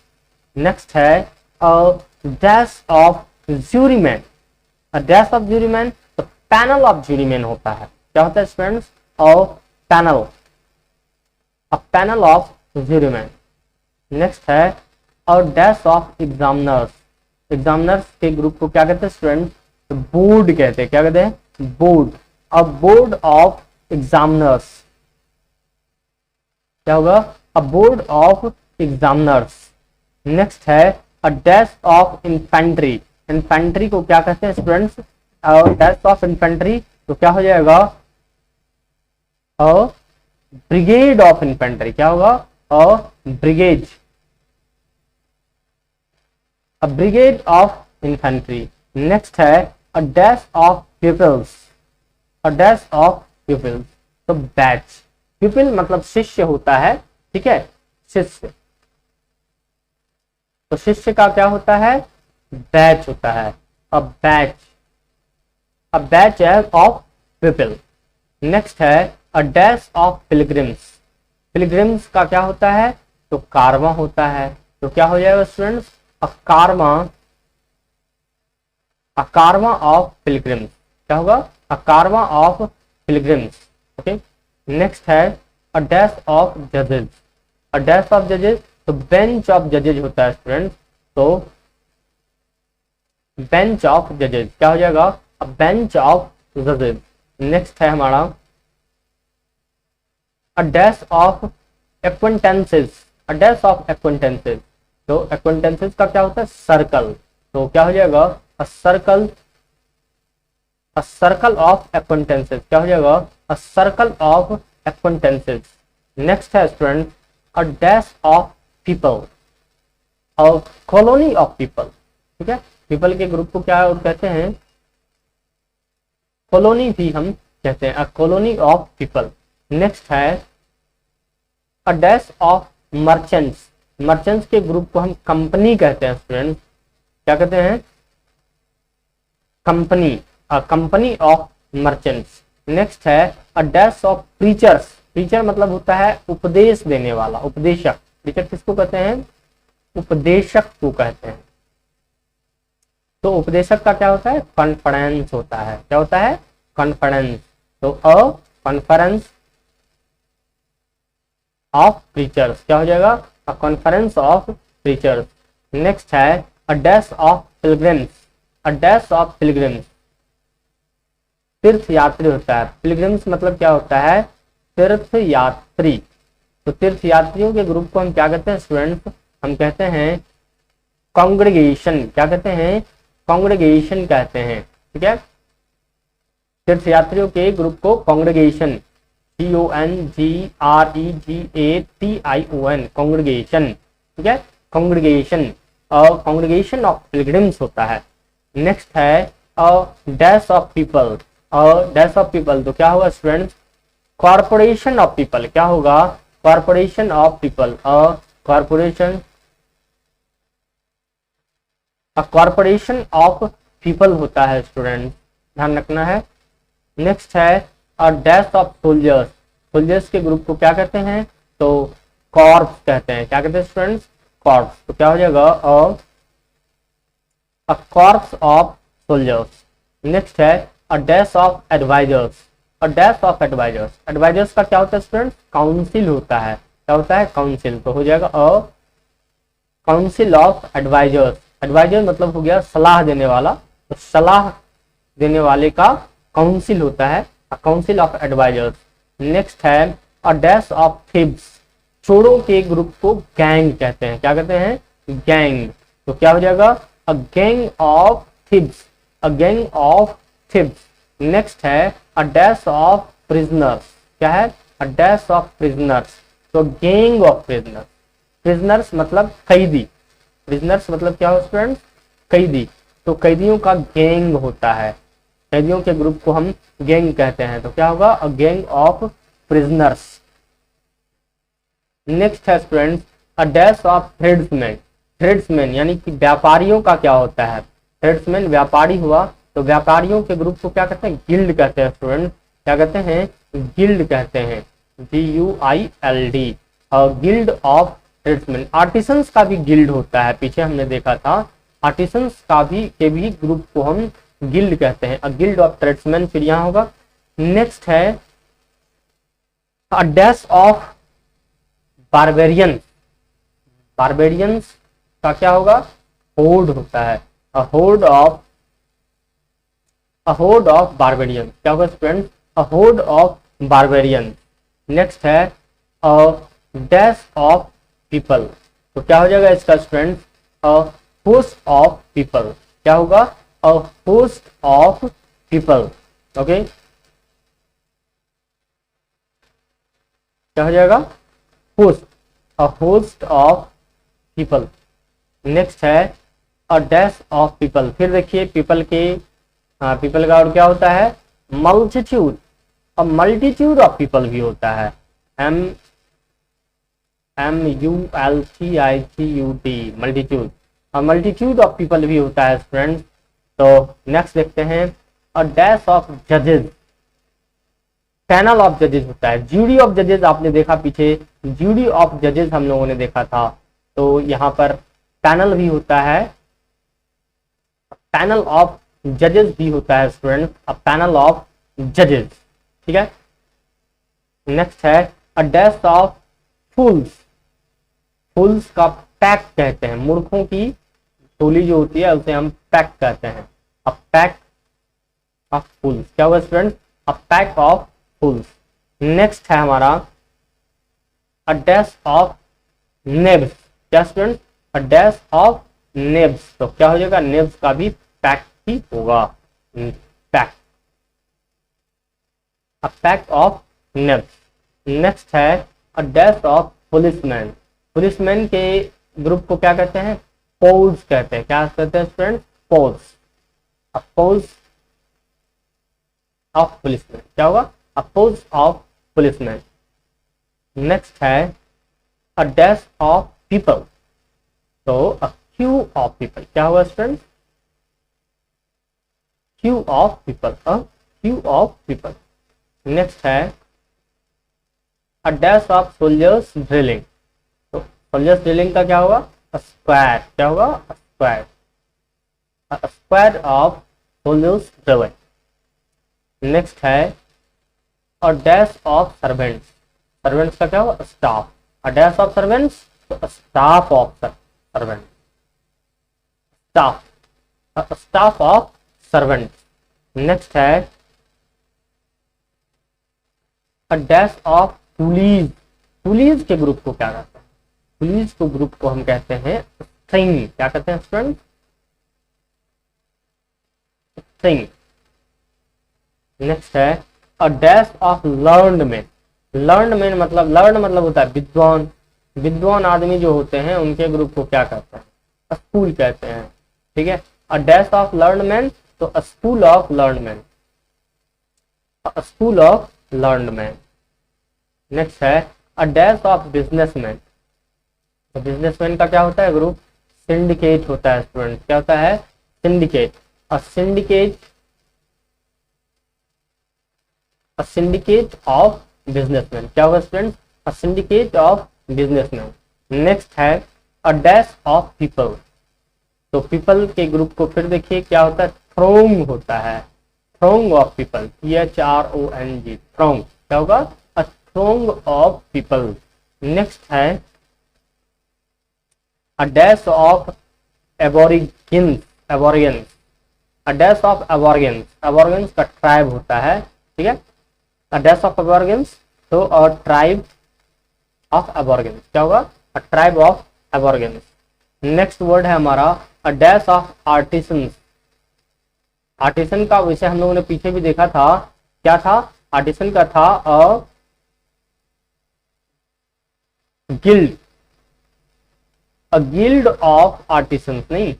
Next है a dash of juryman. A dash of juryman. तो पैनल ऑफ ज्यूरीमैन होता है। क्या होता है students? A panel. A panel of juryman. Next है a dash of examiners. Examiners के ग्रुप को क्या कहते हैं स्टूडेंट? बोर्ड कहते हैं। क्या कहते हैं? Board. A board of examiners. क्या होगा? अ बोर्ड ऑफ एग्जामिनर्स। नेक्स्ट है a dash of infantry. Infantry को क्या कहते हैं स्टूडेंट्स? Dash of infantry. तो क्या हो जाएगा? A brigade of infantry. क्या होगा? A brigade. A brigade of infantry. Next है a dash of pupils। A dash of pupils। तो बैच। pupil मतलब शिष्य होता है। ठीक है? शिष्य। तो शिष्य का क्या होता है? बैच होता है। A batch. A batch of pupil। Next है a dash of pilgrims. Pilgrims का क्या होता है? तो कारवां होता है। तो क्या हो जाएगा students? A Karwaan of pilgrims. क्या होगा? अ कारवां ऑफ पिलग्रिम्स। ओके। नेक्स्ट है अ डैश ऑफ जजेस। अ डैश ऑफ जजेस। तो बेंच ऑफ जजेज होता है स्टूडेंट। तो बेंच ऑफ जजेज। क्या हो जाएगा? अ बेंच ऑफ जजेज। नेक्स्ट है हमारा a dash of acquaintances. A dash of acquaintances. तो एक्वेंटेंसेस का क्या होता है? सर्कल। तो क्या हो जाएगा? A circle. A circle of acquaintances. क्या हो जाएगा? A circle of acquaintances. Next है student a dash of people. A colony of people. ठीक है? पीपल के ग्रुप को क्या कहते हैं? कॉलोनी भी हम कहते हैं। A colony of people. Next है a dash of merchants. Merchants के ग्रुप को हम कंपनी कहते हैं स्टूडेंट, क्या कहते हैं, company, a company of merchants. Next है a dash of preachers. Preacher मतलब होता है उपदेश देने वाला, उपदेशक। प्रीचर किसको कहते हैं, उपदेशक को कहते हैं। तो उपदेशक का क्या होता है, कॉन्फ्रेंस होता है, क्या होता है, कॉन्फ्रेंस। तो अ कॉन्फ्रेंस ऑफ प्रीचर्स, क्या हो जाएगा, a conference of preachers. Next है a dash of pilgrims. A dash of pilgrims तीर्थ यात्री होता है। पिलग्रिम्स मतलब क्या होता है, तीर्थ यात्री। तो तीर्थ यात्रियों के ग्रुप को हम क्या कहते हैं स्टूडेंट्स, हम कहते हैं कांग्रेगेशन। क्या कहते हैं, कांग्रेगेशन कहते हैं, ठीक है। तीर्थ यात्रियों के ग्रुप को कांग्रेगेशन, CONGREGATION, कांग्रेगेशन, ठीक है, कांग्रेगेशन। और कांग्रेगेशन ऑफ पिलग्रिम्स होता है। नेक्स्ट है अ डैश ऑफ पीपल। और डैश ऑफ पीपल तो क्या होगा स्टूडेंट्स, कॉर्पोरेशन ऑफ पीपल। क्या होगा, corporation of people. Corporation, corporation of people होता है स्टूडेंट, ध्यान रखना है। नेक्स्ट है a dash of soldiers. Soldiers के ग्रुप को क्या कहते हैं, तो कॉर्प्स कहते हैं। क्या कहते हैं स्टूडेंट्स, कॉर्प्स। तो क्या हो जाएगा a corps of soldiers. Next है a dash of advisers. A dash of advisers. Advisers का क्या होता है स्टूडेंट्स, काउंसिल होता है। क्या होता है, काउंसिल। तो हो जाएगा अ काउंसिल ऑफ एडवाइजर्स। एडवाइजर मतलब हो गया सलाह देने वाला, तो सलाह देने वाले का काउंसिल होता है, काउंसिल ऑफ एडवाइजर्स। नेक्स्ट है अ डैश ऑफ थिब्स। चोरों के ग्रुप को गैंग कहते हैं। क्या कहते हैं, गैंग। तो क्या हो जाएगा, a gang of thieves, a gang of thieves. Next है अ डैश ऑफ प्रिजनर्स। क्या है, अ डैश ऑफ प्रिजनर्स। तो गैंग ऑफ प्रिजनर्स। प्रिजनर्स मतलब कैदी, प्रिजनर्स मतलब क्या हो स्टूडेंट, कैदी। तो कैदियों का गैंग होता है, कैदियों के ग्रुप को हम गैंग कहते हैं। तो क्या होगा, a gang of prisoners. Next है student a dash of tradesman. Tradesman यानी कि व्यापारियों का क्या होता है, ट्रेड्समैन व्यापारी हुआ। तो व्यापारियों के ग्रुप को क्या कहते हैं, गिल्ड कहते हैं स्टूडेंट। क्या कहते हैं, गिल्ड कहते हैं, GUILD। और गिल्ड ऑफ ट्रेड्समैन। आर्टिसंस का भी गिल्ड होता है, पीछे हमने देखा था। आर्टिसंस का भी के भी ग्रुप को हम गिल्ड कहते हैं, अ गिल्ड ऑफ ट्रेड्समैन। फिर यहाँ होगा नेक्स्ट है a dash of barbarian. Barbarians का क्या होगा, होर्ड होता है, a horde of, a horde of barbarian. क्या होगा student, a horde of barbarian. Next है अ डैश ऑफ पीपल। तो क्या हो जाएगा इसका student, a host of people. क्या होगा, अ होस्ट ऑफ पीपल। ओके, क्या हो जाएगा, host, a host of people. Next है अ डैश ऑफ पीपल। फिर देखिए पीपल के, पीपल का और क्या होता है, multitude. A multitude of people भी होता है, MULTITUD, multitude. A multitude of people भी होता है स्टूडेंट। तो नेक्स्ट देखते हैं अ डैश ऑफ जजेस। पैनल ऑफ जजेस होता है, ज्यूरी ऑफ जजेस आपने देखा पीछे, ज्यूरी ऑफ जजेस हम लोगों ने देखा था। तो यहाँ पर पैनल भी होता है, पैनल ऑफ जजेस भी होता है स्टूडेंट, अ पैनल ऑफ जजेस, ठीक है। नेक्स्ट है अ डैश ऑफ फूल्स। फूल्स का पैक कहते हैं, मूर्खों की टोली जो होती है उसे हम पैक कहते हैं, अ पैक ऑफ फूल्स। क्या होगा student, a pack of fools. Next है हमारा अ डैश ऑफ नेब्स। क्या स्टूडेंट, अ डैश ऑफ नेब्स। तो क्या हो जाएगा, नेब्स का भी पैक ही होगा, pack, a pack of knaves. Next है a dash of policeman. Policeman के ग्रुप को क्या कहते हैं, पोल्स कहते हैं। क्या कहते हैं student, polls, a polls of policeman. क्या होगा, a polls of policeman. Next है अ डैश ऑफ पीपल, तो अ क्यू ऑफ पीपल, क्या हुआ student? Queue of people, a queue of people. Next है a dash of soldiers drilling, तो soldiers drilling का क्या होगा? अ स्क्वायर, क्या होगा? A square, a square of soldiers drilling. Next है a dash of servants, servants का क्या होगा? Staff, a dash of servants, तो staff of servant, staff, staff of servant. Next है a dash of police, police के group को क्या कहते हैं? पुलिस को ग्रुप को हम कहते हैं स्ट्रिंग, क्या कहते हैं स्टूडेंट? स्ट्रिंग। नेक्स्ट है a dash of learned man, learned man मतलब, लर्न मतलब होता है विद्वान, विद्वान आदमी जो होते हैं उनके ग्रुप को क्या कहते हैं? स्कूल कहते हैं, ठीक है। A dash of learned man, तो a school of learned man, a school of learned man. Next है अ डैश ऑफ बिजनेसमैन, तो बिजनेसमैन का क्या होता है ग्रुप? सिंडिकेट होता है स्टूडेंट, क्या होता है? Syndicate, a syndicate, a syndicate of businessman, क्या होगा student? A syndicate of businessman. Next है अ डैश ऑफ पीपल, तो पीपल के ग्रुप को फिर देखिए क्या होता है? थ्रोंग होता है, throng of people, THRONG, throng, क्या होगा? A throng of people. Next है a dash of aborigines, aborigines, a dash of aborigines, aborigines का ट्राइब होता है, ठीक है। अ डैश ऑफ एबोरिगन्स, तो अ ट्राइब ऑफ एबोरिगन्स, क्या होगा? A tribe of aborigines. Next word है हमारा a dash of artisans, artisan का विषय हम लोगों ने पीछे भी देखा था, क्या था? आर्टिसन का था a guild, a guild of artisans, नहीं,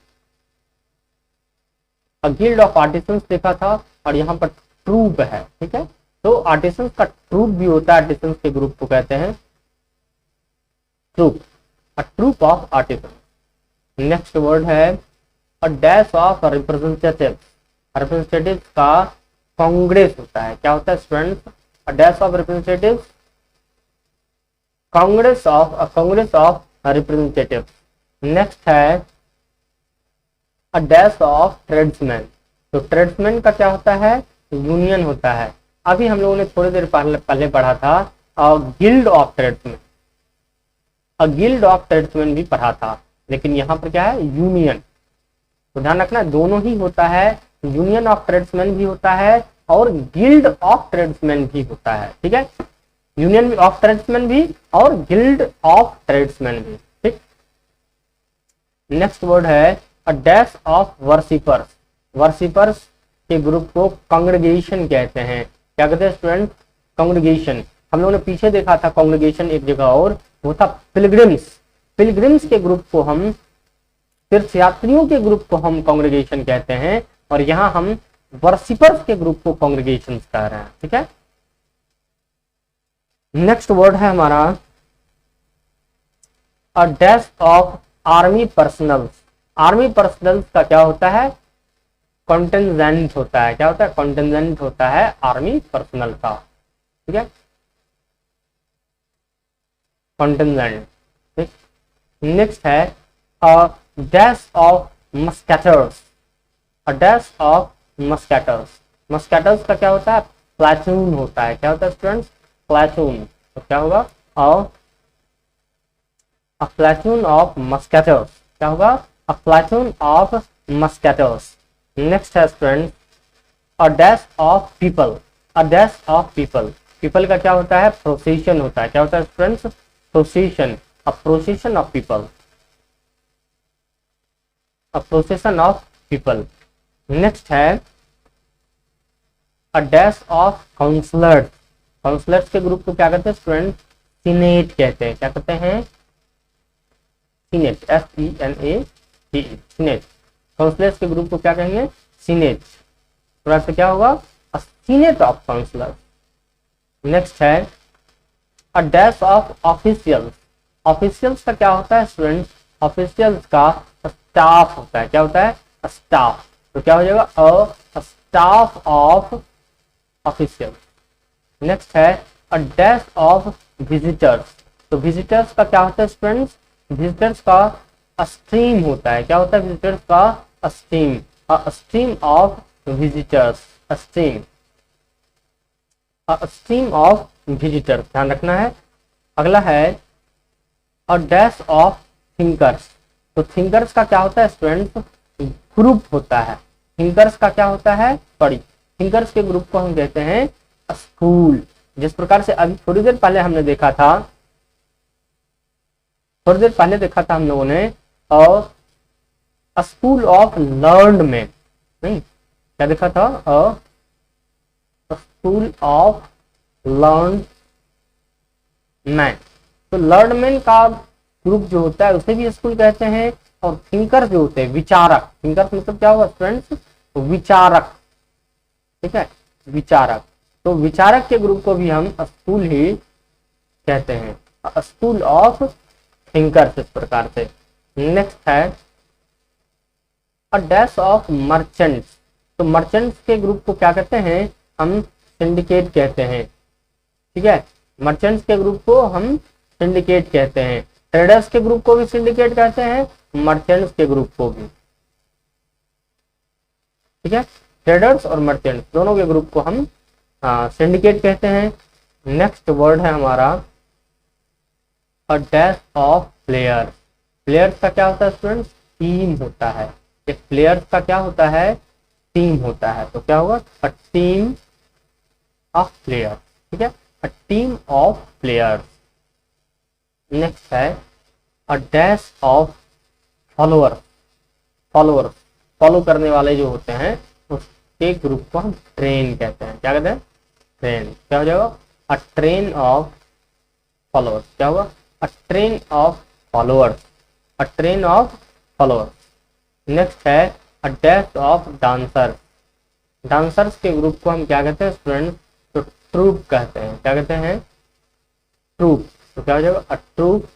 अ गिल्ड ऑफ आर्टिसंस देखा था, और यहाँ पर ट्रूप है, ठीक है। तो आर्टिसंस का ट्रूप भी होता है, आर्टिसंस के ग्रुप को कहते हैं troop, a troop of artisans. Next word है a dash of representative, representative का कांग्रेस होता है, क्या होता है student? A dash of representative, congress of, a congress of representative. Next है अ डैश ऑफ ट्रेड्समैन, तो ट्रेड्समैन का क्या होता है? यूनियन होता है। अभी हम लोगों ने थोड़ी देर पहले पढ़ा था guild of tradesman, a guild of tradesman भी पढ़ा था, लेकिन यहाँ पर क्या है? यूनियन, तो ध्यान रखना दोनों ही होता है, यूनियन ऑफ ट्रेड्समैन भी होता है और गिल्ड ऑफ ट्रेड्समैन भी होता है, ठीक है। यूनियन ऑफ ट्रेड्समैन भी और गिल्ड ऑफ ट्रेड्समैन भी, ठीक। नेक्स्ट वर्ड है a dash of worshippers, worshippers के ग्रुप को कांग्रेगेशन कहते हैं, क्या कहते हैं स्टूडेंट? कांग्रेगेशन। हम लोगों ने पीछे देखा था कांग्रेगेशन एक जगह और, वो था पिलग्रिम्स, पिलग्रिम्स के ग्रुप को हम, तीर्थयात्रियों के ग्रुप को हम कांग्रेगेशन कहते हैं, और यहाँ हम वर्शिपर्स के ग्रुप को कांग्रेगेशन कह रहे हैं, ठीक है। नेक्स्ट वर्ड है हमारा a dash of army personnel, army personnel का क्या होता है? कॉन्टेंजेंट होता है, क्या होता है? कॉन्टेंजेंट होता है आर्मी पर्सनल का, ठीक है, कॉन्टेंजेंट, ठीक। नेक्स्ट है a dash of musketeers, a dash of musketeers, musketeers का क्या होता है? प्लाटून होता है, क्या होता है स्टूडेंट्स? प्लाटून, तो क्या होगा? अ प्लाटून ऑफ मस्कैटर्स, क्या होगा? अ प्लाटून ऑफ मस्कैटर्स। नेक्स्ट है student a dash of people, a dash of people, people का क्या होता है? प्रोसेशन होता है, क्या होता है students? Procession, a procession of people, a procession of people. Next है a dash of counsellors, counsellors के ग्रुप को क्या कहते हैं स्टूडेंट? सीनेट कहते हैं, क्या कहते हैं? Senate, SENATE, senate. काउंसलर्स के ग्रुप को क्या कहेंगे? सीनेट, थोड़ा सा क्या होगा? Senate of counsellor. नेक्स्ट है a dash of officials. Officials का क्या होता है स्टूडेंट्स? ऑफिशियल्स का स्टाफ होता है। क्या होता है? स्टाफ। तो क्या हो जाएगा? A staff of officials. Next है अ डैश ऑफ विजिटर्स। तो विजिटर्स का क्या होता है स्टूडेंट्स? विजिटर्स का स्ट्रीम होता है। क्या होता है विजिटर्स का? Stream. A stream of visitors. Stream. A stream of visitors, ध्यान रखना है। अगला है अ डैश ऑफ थिंकर्स। तो थिंकर्स का क्या होता है स्टूडेंट्स? ग्रुप होता है। थिंकर्स का क्या होता है? सॉरी, थिंकर्स के ग्रुप को हम कहते हैं स्कूल। जिस प्रकार से अभी थोड़ी देर पहले हमने देखा था, थोड़ी देर पहले देखा था हम लोगों ने स्कूल ऑफ लर्नड मैन। नहीं, क्या देखा था? School of learned man. तो लर्नड मैन का ग्रुप जो होता है उसे भी स्कूल कहते हैं। और थिंकर जो होते हैं, विचारक। थिंकर मतलब क्या होगा फ्रेंड्स? विचारक। ठीक है, विचारक। तो विचारक के ग्रुप को भी हम स्कूल ही कहते हैं, स्कूल ऑफ थिंकर्स, इस प्रकार से। नेक्स्ट है अ डैश ऑफ मर्चेंट्स। तो मर्चेंट्स के ग्रुप को क्या कहते हैं? हम सिंडिकेट कहते हैं। ठीक है, मर्चेंट्स के ग्रुप को हम सिंडिकेट कहते हैं। ट्रेडर्स के ग्रुप को भी सिंडिकेट कहते हैं, मर्चेंट्स के ग्रुप को भी। ठीक है, ट्रेडर्स और मर्चेंट्स दोनों के ग्रुप को हम सिंडिकेट कहते हैं। नेक्स्ट वर्ड है हमारा a dash of player. Players का क्या होता है स्टूडेंट्स? टीम होता है। एक प्लेयर्स का क्या होता है? टीम होता है। तो क्या होगा? A team of player. ठीक है, a team of players. Next है a dash of follower. Follower, follow करने वाले जो होते हैं उसके ग्रुप को हम ट्रेन कहते हैं। क्या कहते हैं? ट्रेन। क्या हो जाएगा? A train of followers. क्या होगा? A train of followers. A train of followers. Next है a dash of dancer. Dancers के ग्रुप को हम क्या कहते हैं स्टूडेंट? तो ट्रूप कहते हैं। क्या कहते हैं? ट्रूप। तो क्या हो जाएगा? A troop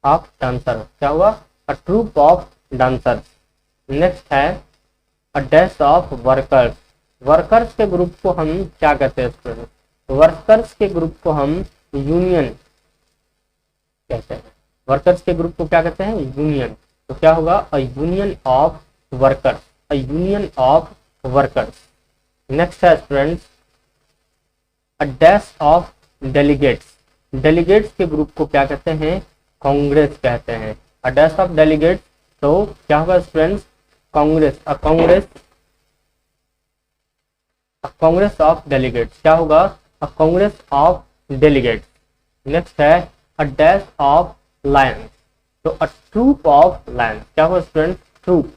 of dancer. क्या होगा? A troop of dancer. Next है a dash of workers. Workers के ग्रुप को हम क्या कहते हैं स्टूडेंट? वर्कर्स के ग्रुप को हम यूनियन कहते हैं। वर्कर्स के ग्रुप को क्या कहते हैं? यूनियन। तो क्या होगा? A union of workers. A union of workers. Next है students a dash of delegates. Delegates के ग्रुप को क्या कहते हैं? कांग्रेस कहते हैं। अ डैश ऑफ डेलीगेट्स, तो क्या होगा students? Congress. A Congress, a congress of delegates. क्या होगा? अ कांग्रेस ऑफ डेलीगेट्स। नेक्स्ट है अ डैश ऑफ लायंस। तो अ ट्रूप ऑफ लायंस। क्या होगा student? Troop.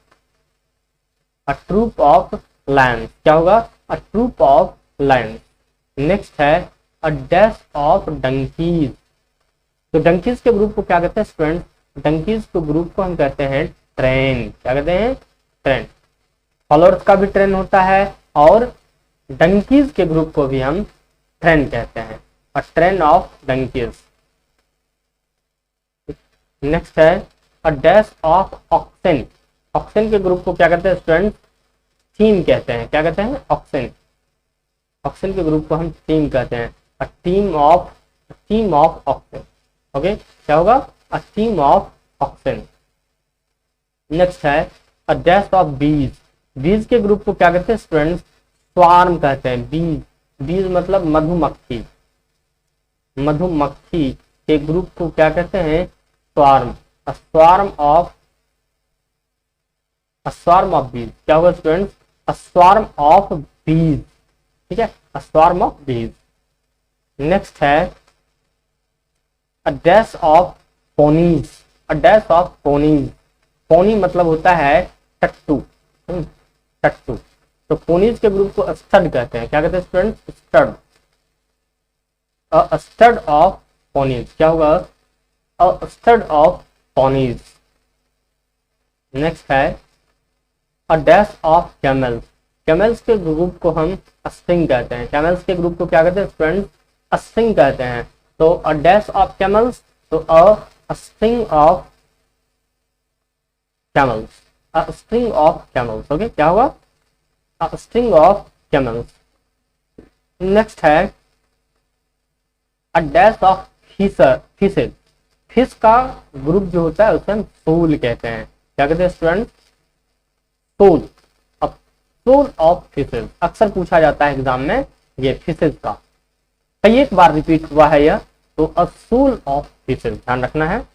A troop of lions. क्या होगा? A troop of lions. Next है अ डैश ऑफ डंकीज। तो डंकीज के ग्रुप को क्या कहते हैं स्टूडेंट? डंकीज के ग्रुप को हम कहते हैं ट्रेन। क्या कहते हैं? ट्रेन। फॉलोअर्स का भी ट्रेन होता है और डंकीज के ग्रुप को भी हम ट्रेन कहते हैं, अ ट्रेन ऑफ डंकीज। नेक्स्ट है अ डैश ऑफ ऑक्सेन। ऑक्सेन के ग्रुप को क्या कहते हैं स्टूडेंट? थीम कहते हैं। क्या कहते हैं? ऑक्सेन। ऑक्सेन के ग्रुप को हम टीम कहते हैं, a team of oxen. Okay, क्या होगा? A team of oxen. Next है अ डैश ऑफ बीज। बीज के ग्रुप को क्या कहते हैं स्टूडेंट्स? स्वार्म कहते हैं। बीज, बीज मतलब मधुमक्खी। मधुमक्खी के ग्रुप को क्या कहते हैं? Swarm. A swarm of, a swarm of बीज। क्या होगा students? A swarm of bees. ठीक है, a swarm of bees. Next है a dash of ponies. A dash of ponies. Pony मतलब होता है टट्टू। टट्टू। तो पोनीज के ग्रुप को स्टड कहते हैं। क्या कहते हैं student? Stud. A stud of ponies. क्या होगा? A stud of ponies. Next है a dash of camels. Camels के ग्रुप को हम स्ट्रिंग कहते हैं। कैमल्स के ग्रुप को क्या कहते हैं स्टूडेंट? अ स्ट्रिंग कहते हैं। तो अ डैश ऑफ कैमल्स, तो a string of camels, a string of camels. Okay, क्या होगा? A string of camels. Next है a dash of fishes. Fish का ग्रुप जो होता है उसे हम सोल कहते हैं। क्या कहते हैं स्टूडेंट? सोल। अब सोल ऑफ फिशेज अक्सर पूछा जाता है एग्जाम में, ये फिशेज का कई एक बार रिपीट हुआ है यह। तो अ सोल ऑफ फिशेज ध्यान रखना है।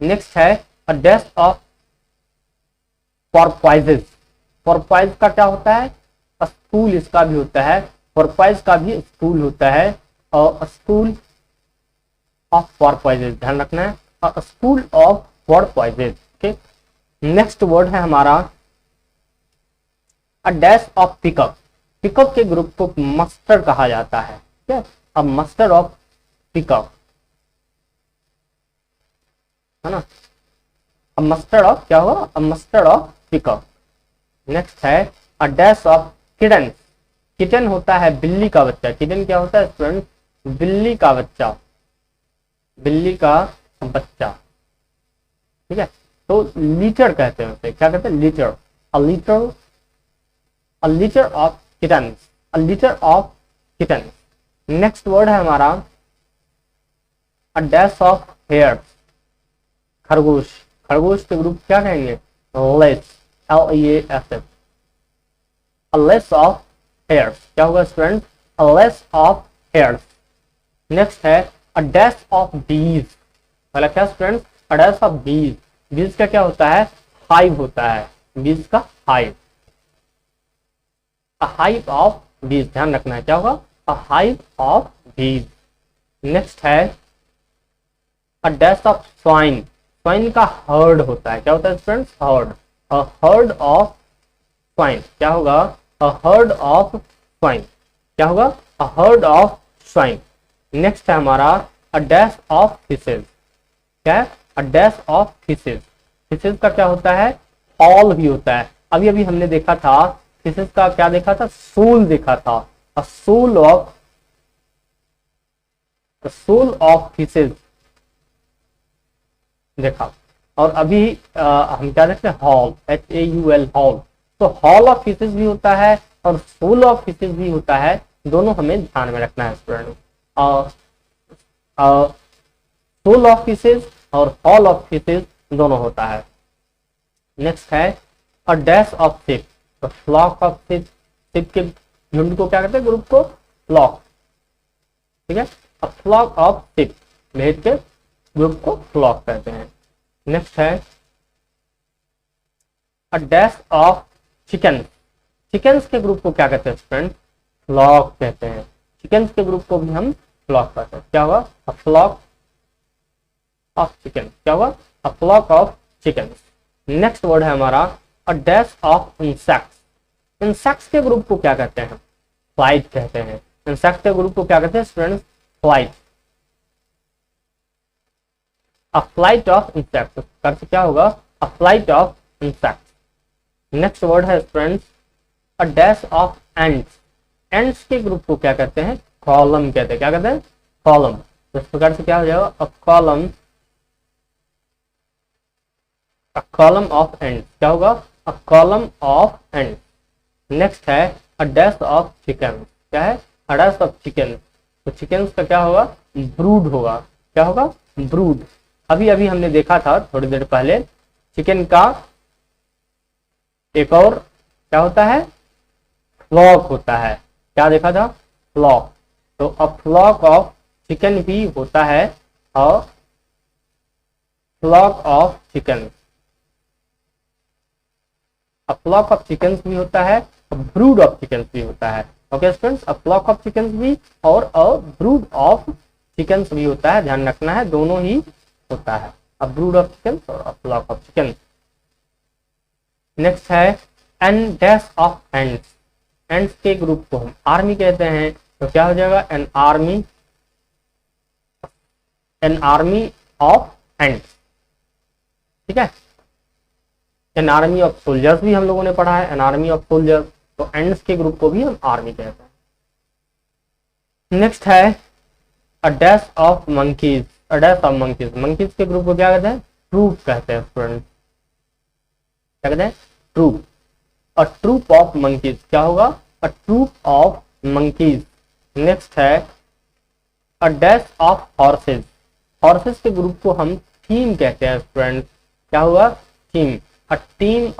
नेक्स्ट है a dash of porpoises। porpoise का क्या होता है? स्कूल इसका भी होता है, porpoise का भी स्कूल होता है, और स्कूल ऑफ porpoises ध्यान रखना है, school of porpoises। Okay, next word है हमारा a dash of pickup. Pickup के ग्रुप को मस्टर्ड कहा जाता है। ठीक है, अब मस्टर्ड ऑफ पिकअप है ना। अब मस्टर्ड ऑफ क्या होगा? अब मस्टर्ड ऑफ पिकअप। नेक्स्ट है a dash of kitten. Kitten होता है बिल्ली का बच्चा। किटन क्या होता है स्टूडेंट? बिल्ली का बच्चा, बिल्ली का बच्चा। ठीक है, तो लीटर कहते हैं उसे। क्या कहते हैं? Litre. A litre, a litter of kitten, a litter of kitten. Next word है हमारा अ डैश ऑफ हेयर। खरगोश। खरगोश के ग्रुप क्या कहेंगे? Less, LEAS, a less of hairs। क्या होगा student? a less of hairs। Next है a dash of bees। पहला क्या student? a dash of bees। bees का क्या होता है? hive होता है, bees का hive, a hive of bees ध्यान रखना है। क्या होगा? a hive of bees। Next है a dash of swine। swine का herd होता है। क्या होता है student? herd, a herd of swine। क्या होगा? a herd of swine। क्या होगा? a herd of swine। Next है हमारा a dash of fishes। क्या है? a dash of fishes। fishes का क्या होता है? all भी होता है। अभी अभी हमने देखा था fishes का क्या देखा था? soul देखा था, a soul of, the soul of fishes देखा। और अभी हम क्या देखते हैं? Hall, HAUL, hall. तो हॉल ऑफ फिशेज भी होता है और सोल ऑफ फिशेज भी होता है, दोनों हमें ध्यान में रखना है स्टूडेंट। सोल ऑफ फिशेज और हॉल ऑफ फिशेज दोनों होता है। नेक्स्ट है अ डैश ऑफ शिप। तो फ्लॉक ऑफ शिप, शिप के झुंड को क्या कहते हैं? ग्रुप को फ्लॉक। ठीक है, अ फ्लॉक ऑफ शिप, भेड़ के ग्रुप को फ्लॉक कहते हैं। नेक्स्ट है a dash of chicken. Chickens के ग्रुप को क्या कहते हैं स्टूडेंट? फ्लॉक कहते हैं। चिकन्स के ग्रुप को भी हम फ्लॉक कहते हैं। क्या होगा? A flock of chicken. क्या होगा? A flock of chickens. Next word है हमारा a dash of insects. Insects के ग्रुप को क्या कहते हैं? फ्लाइट कहते हैं। इंसेक्ट के ग्रुप को क्या कहते हैं student? Flight, a flight of insects. करके क्या होगा? A flight of insects. Next word है students a dash of ants. Ants के ग्रुप को क्या कहते हैं? कॉलम कहते हैं। क्या कहते हैं? कॉलम। तो इस प्रकार से क्या हो जाएगा? A column, a column of ants. क्या होगा? अ कॉलम ऑफ एंट्स। नेक्स्ट है अ डैश ऑफ चिकन। क्या है? A dash of chicken. तो चिकन का क्या होगा? ब्रूड होगा। क्या होगा? ब्रूड। अभी अभी हमने देखा था थोड़ी देर पहले चिकन का एक और क्या होता है? फ्लॉक होता है। क्या देखा था? फ्लॉक। तो अ फ्लॉक ऑफ चिकन भी होता है, और flock of chicken, a flock of chicken भी होता है, ब्रूड ऑफ चिकन भी होता है। Okay students, a flock of chicken भी और अ ब्रूड ऑफ चिकन भी होता है, ध्यान रखना है, दोनों ही होता है, अ ब्रूड ऑफ चिकन और a flock of chicken. Next है an dash of ants. Ants के ग्रुप को हम आर्मी कहते हैं। तो क्या हो जाएगा? An army, an army of ants. ठीक है, एन आर्मी ऑफ सोल्जर्स भी हम लोगों ने पढ़ा है, एन आर्मी ऑफ सोल्जर्स। तो एंड्स के ग्रुप को भी हम आर्मी कहते हैं। नेक्स्ट है a dash of monkeys. A dash of monkeys, monkeys के ग्रुप को क्या कहते हैं? ट्रूप कहते हैं फ्रेंड्स। क्या कहते हैं? Troop. A troop of monkeys क्या होगा? A troop of monkeys. Next है a dash of horses. Horses के ग्रुप को हम थीम कहते हैं फ्रेंड्स। क्या होगा? Team. A team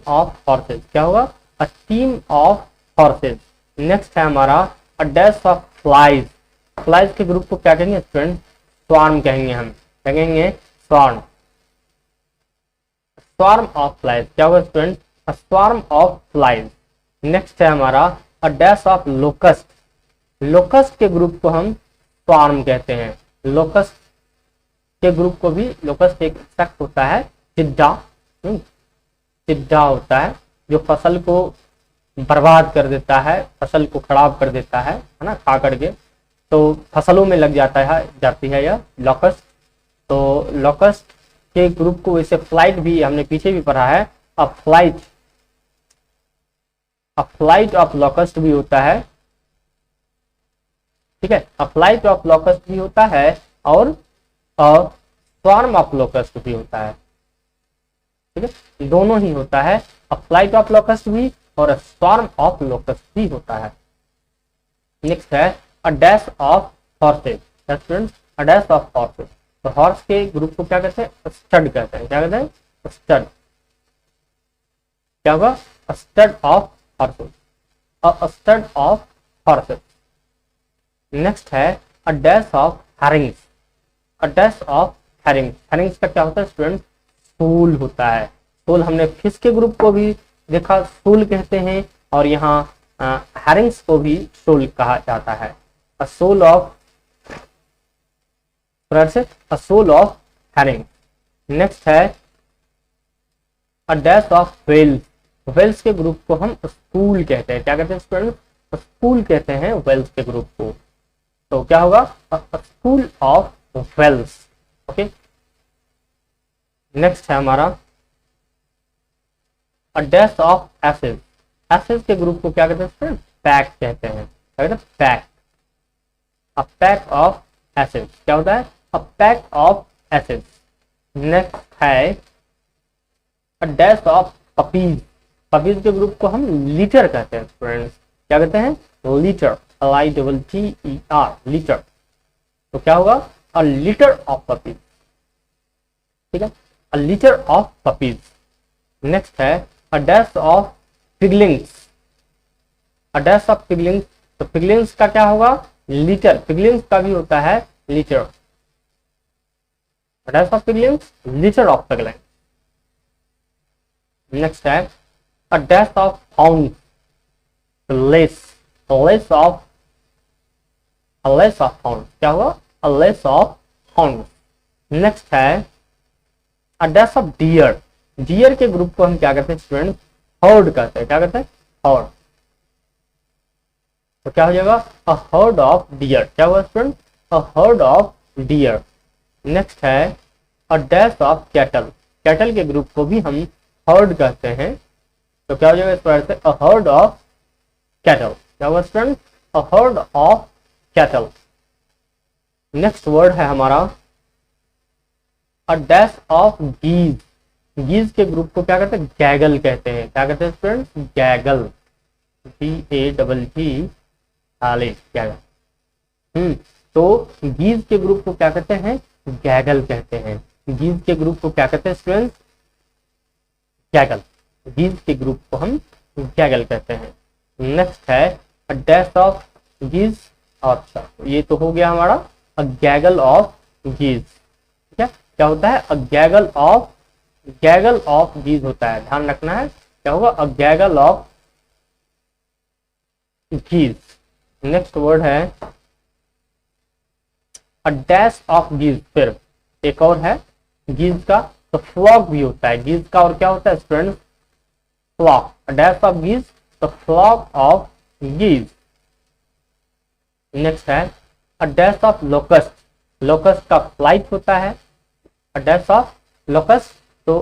of horses क्या होगा? A team of horses. Next है हमारा a dash of flies. Flies के ग्रुप को क्या कहेंगे फ्रेंड्स? स्वार्म कहेंगे हम। क्या कहेंगे? स्वार्म। स्वार्म ऑफ फ्लाइज क्या होगा student? A swarm of flies. Next है हमारा a dash of locust. Locust के ग्रुप को हम स्वार्म कहते हैं। लोकस्ट के ग्रुप को भी, लोकस्ट एक इंसेक्ट होता है, टिड्डा। टिड्डा होता है जो फसल को बर्बाद कर देता है, फसल को खराब कर देता है ना, खा करके। तो फसलों में लग जाती है यह लॉकस्ट। तो लॉकस्ट के ग्रुप को वैसे फ्लाइट भी हमने पीछे भी पढ़ा है। अ फ्लाइट ऑफ लॉकस्ट भी होता है। ठीक है, अ फ्लाइट ऑफ लॉकस्ट भी होता है और स्वार्म ऑफ लॉकस्ट भी होता है। ठीक है, दोनों ही होता है। अ फ्लाइट ऑफ लॉकस्ट भी और स्वार्म ऑफ लॉकस्ट भी होता है। नेक्स्ट है a dash of horses. Students, a dash of horses. तो हॉर्स के ग्रुप को क्या कहते हैं? स्टड कहते हैं। क्या कहते हैं? स्टड। क्या होगा? Stud of horses. A stud of horses. Next है a dash of herrings. A dash of herrings. Herrings का क्या होता है स्टूडेंट? सूल होता है। सूल हमने फिश के ग्रुप को भी देखा, सूल कहते हैं, और यहाँ हैरिंग्स को भी सूल कहा जाता है। A shoal of a shoal of herring. Next है a dash of whales. Whales के ग्रुप को हम स्पूल कहते हैं। क्या कहते हैं स्टूडेंट? स्पूल कहते हैं वेल्स के ग्रुप को। तो क्या होगा? School of whales. Okay. Next है हमारा a dash of asses. Asses के ग्रुप को क्या कहते हैं स्टूडेंट? पैक कहते हैं। क्या कहते हैं? Pack. A pack of asses क्या होता है? A pack of asses. Next है a dash of puppies. Puppies के ग्रुप को हम लीटर कहते हैं फ्रेंड्स। क्या कहते हैं? लीटर। LITTER, litter. तो क्या होगा? A litter of puppies. ठीक है, a litter of puppies. Next है a dash of piglings. A dash of piglings. तो पिगलिंग्स का क्या होगा? लीटर। पिगलिंग्स का भी होता है litter. A dash of piglings, litter of piglings. Next है a dash of hound. Leash. Leash of hound क्या होगा? A leash of hound. Next है a dash of deer. Deer के ग्रुप को हम क्या कहते हैं स्टूडेंट? हर्ड कहते हैं। क्या कहते हैं? हर्ड। तो क्या हो जाएगा? A herd of deer. क्या होगा student? A herd of deer. Next है a dash of cattle. Cattle के ग्रुप को भी हम हर्ड कहते हैं। तो क्या हो जाएगा इस प्रकार से? अ हर्ड ऑफ कैटल। क्या होगा student? A herd of cattle. Next word है हमारा अ डैश ऑफ गीज। गीज के ग्रुप को क्या कहते हैं? गैगल कहते हैं। क्या कहते हैं स्टूडेंट? गैगल। GAGG, गैगल। तो गीज के ग्रुप को क्या कहते हैं? गैगल कहते हैं। गीज के ग्रुप को क्या कहते हैं स्टूडेंट? गैगल। गीज के ग्रुप को हम गैगल कहते हैं। नेक्स्ट है अ डैश ऑफ गीज। अच्छा, ये तो हो गया हमारा अ गैगल ऑफ गीज। ठीक है, क्या होता है? अ गैगल ऑफ गीज होता है, ध्यान रखना है। क्या होगा? अ गैगल ऑफ गीज। नेक्स्ट वर्ड है अ डैश ऑफ गीज। फिर एक और है गीज का, तो फ्लॉक भी होता है गीज का। और क्या होता है student? Flock. A dash of geese, तो फ्लॉक ऑफ गीज। नेक्स्ट है a dash of locust. Locust का फ्लाइट होता है। अ डैश ऑफ लोकस्ट, तो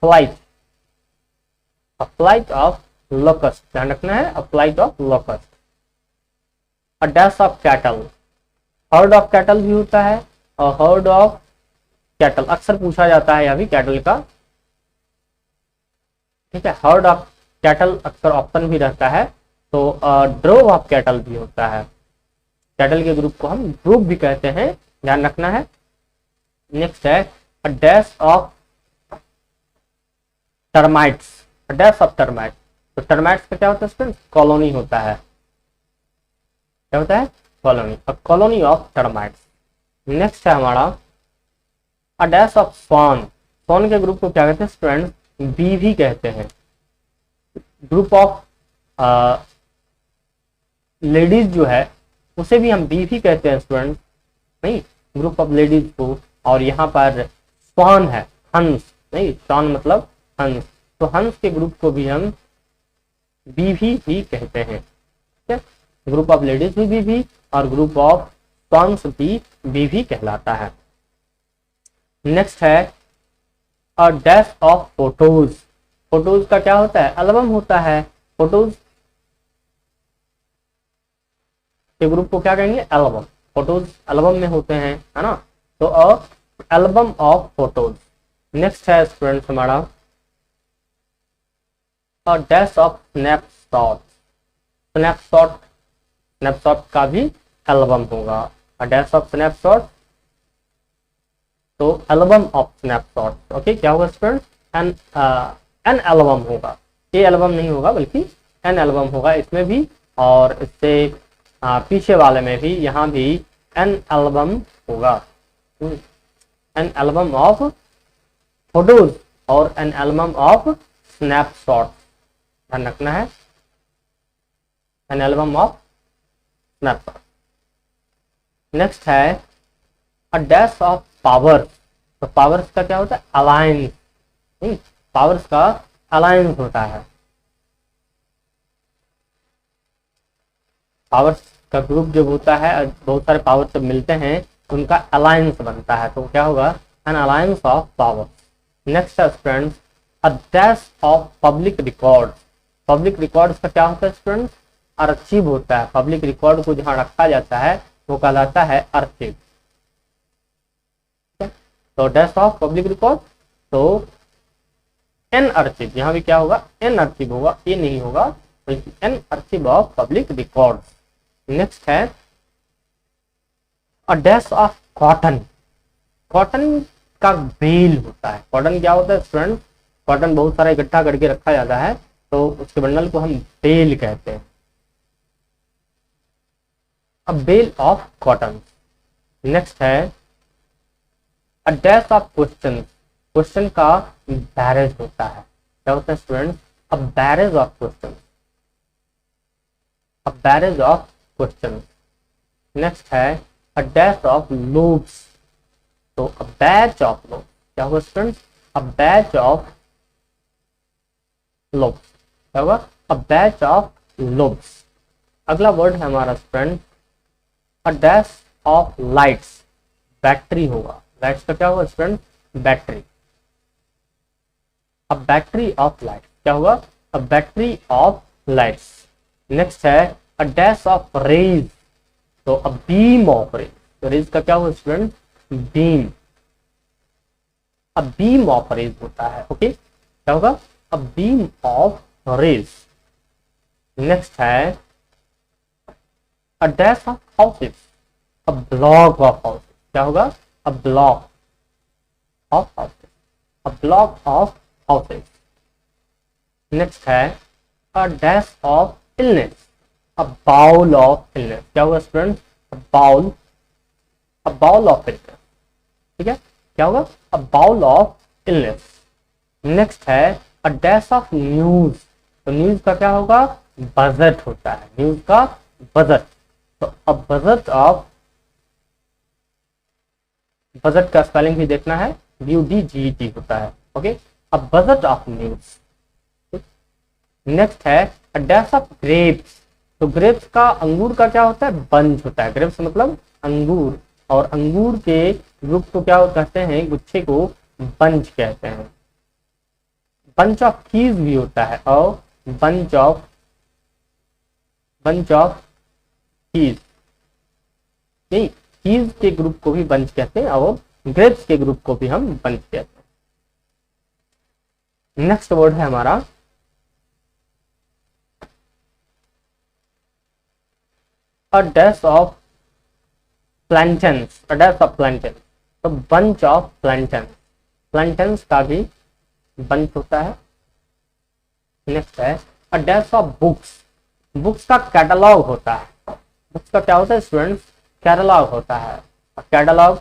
flight. A flight of locust, ध्यान रखना है। A flight of locust. A dash of cattle, herd of cattle भी होता है और हर्ड ऑफ कैटल अक्सर पूछा जाता है, यह भी कैटल का, ठीक है। हर्ड ऑफ कैटल अक्सर ऑप्शन भी रहता है, तो ड्रोव ऑफ कैटल भी होता है। कैटल के ग्रुप को हम ड्रोव भी कहते हैं, ध्यान रखना है। नेक्स्ट है a dash of termites, a dash of termite. तो टर्माइट्स का क्या होता है स्टूडेंट, कॉलोनी होता है, क्या होता है, colony, a colony of termites. Next है हमारा अ डैश ऑफ स्वान, स्वान के ग्रुप को क्या कहते हैं स्टूडेंट, बी भी कहते हैं। ग्रुप ऑफ लेडीज जो है उसे भी हम बी भी कहते हैं स्टूडेंट, नहीं, ग्रुप ऑफ लेडीज को। और यहाँ पर स्वान है, हंस, नहीं, स्वान मतलब हंस, तो हंस के ग्रुप को भी हम बी भी कहते हैं, ठीक है। ग्रुप ऑफ लेडीज भी बी और ग्रुप ऑफ स्वान्स भी कहलाता है। नेक्स्ट है a dash of photos, photos का क्या होता है, एल्बम होता है। फोटोज के ग्रुप को क्या कहेंगे, एल्बम, फोटोज एल्बम में होते हैं, है ना, तो अ एल्बम ऑफ फोटोज। नेक्स्ट है स्टूडेंट्स हमारा a dash of snapshot, snapshot, snapshot का भी एल्बम होगा, अ डैश ऑफ स्नैपशॉट, तो एल्बम ऑफ स्नैपशॉट, ओके। क्या होगा स्टूडेंट, एन एल्बम होगा, ए एल्बम नहीं होगा बल्कि एन एल्बम होगा इसमें भी, और इससे पीछे वाले में भी, यहाँ भी एन एल्बम होगा, एन एल्बम ऑफ फोटोज और एन एल्बम ऑफ स्नैपशॉट, ध्यान रखना है, an album of snapshot. Next है अ डैश ऑफ पावर, तो पावर्स का क्या होता है, अलायंस, नहीं, पावर्स का अलायंस होता है, पावर्स का ग्रुप जब होता है, बहुत सारे पावर जब मिलते हैं उनका अलायंस बनता है, तो क्या होगा, an alliance of power. Next है students a dash of public record, public records का क्या होता है स्टूडेंट्स, आर्चिव होता है, पब्लिक रिकॉर्ड को जहां रखा जाता है वो कहलाता है आर्चिव, तो डैश ऑफ पब्लिक रिकॉर्ड, तो एन आर्चिव, यहां भी क्या होगा, एन आर्चिव होगा, ये नहीं होगा बल्कि an archive of public record. Next है a dash of cotton, cotton का बेल होता है, कॉटन क्या होता है स्टूडेंट, कॉटन बहुत सारा इकट्ठा करके रखा जाता है, तो उसके बंडल को हम बेल कहते हैं, अ बेल ऑफ कॉटन। नेक्स्ट है a dash of question, question का बैरेज होता है, क्या होता है student, a barrage of question, a barrage of question. Next है अ डैश ऑफ लोब्स, तो अ बैच ऑफ लोब्स, क्या होगा student, a batch of loaves, क्या होगा, अ बैच ऑफ लोब्स। अगला वर्ड है हमारा student a dash of lights, battery होगा, लाइट्स का क्या होगा student, battery, a battery of light, क्या होगा, a battery of lights. Next है अ डैश ऑफ रेज, तो अ बीम ऑफ रेज, तो रेज का क्या होगा student, beam, a beam of rays होता है, ओके, क्या होगा, अ बीम ऑफ रेज। नेक्स्ट है a dash of houses, a block of houses, क्या होगा, a block of houses, a block of houses. Next है a dash of illness, a bout of illness, क्या होगा student, a bout, a bout of illness, ठीक है, क्या होगा, a bout of illness. Next है अ डैश ऑफ न्यूज, तो news का क्या होगा, बजट होता है, न्यूज का बजट, तो अ बजट ऑफ, बजट का स्पेलिंग भी देखना है, BUDGET होता है, okay, a budget of news. Next है अ डैश ऑफ ग्रेप्स, तो ग्रेप्स का, अंगूर का क्या होता है, बंच होता है, ग्रेप्स मतलब अंगूर, और अंगूर के ग्रुप को क्या कहते हैं, गुच्छे को बंच कहते हैं। बंच ऑफ कीज भी होता है, और बंच ऑफ कीज, नहीं, चीज के ग्रुप को भी बंच कहते हैं और ग्रेप्स के ग्रुप को भी हम बंच कहते हैं। नेक्स्ट वर्ड है हमारा a dash of plantains, a dash of plantains, तो बंच ऑफ प्लैंटेन्स, प्लैंटेन्स का भी बंच होता है। नेक्स्ट है a dash of books, books का कैटलॉग होता है, बुक्स का क्या होता है स्टूडेंट्स, कैटलॉग होता है। कैटलॉग,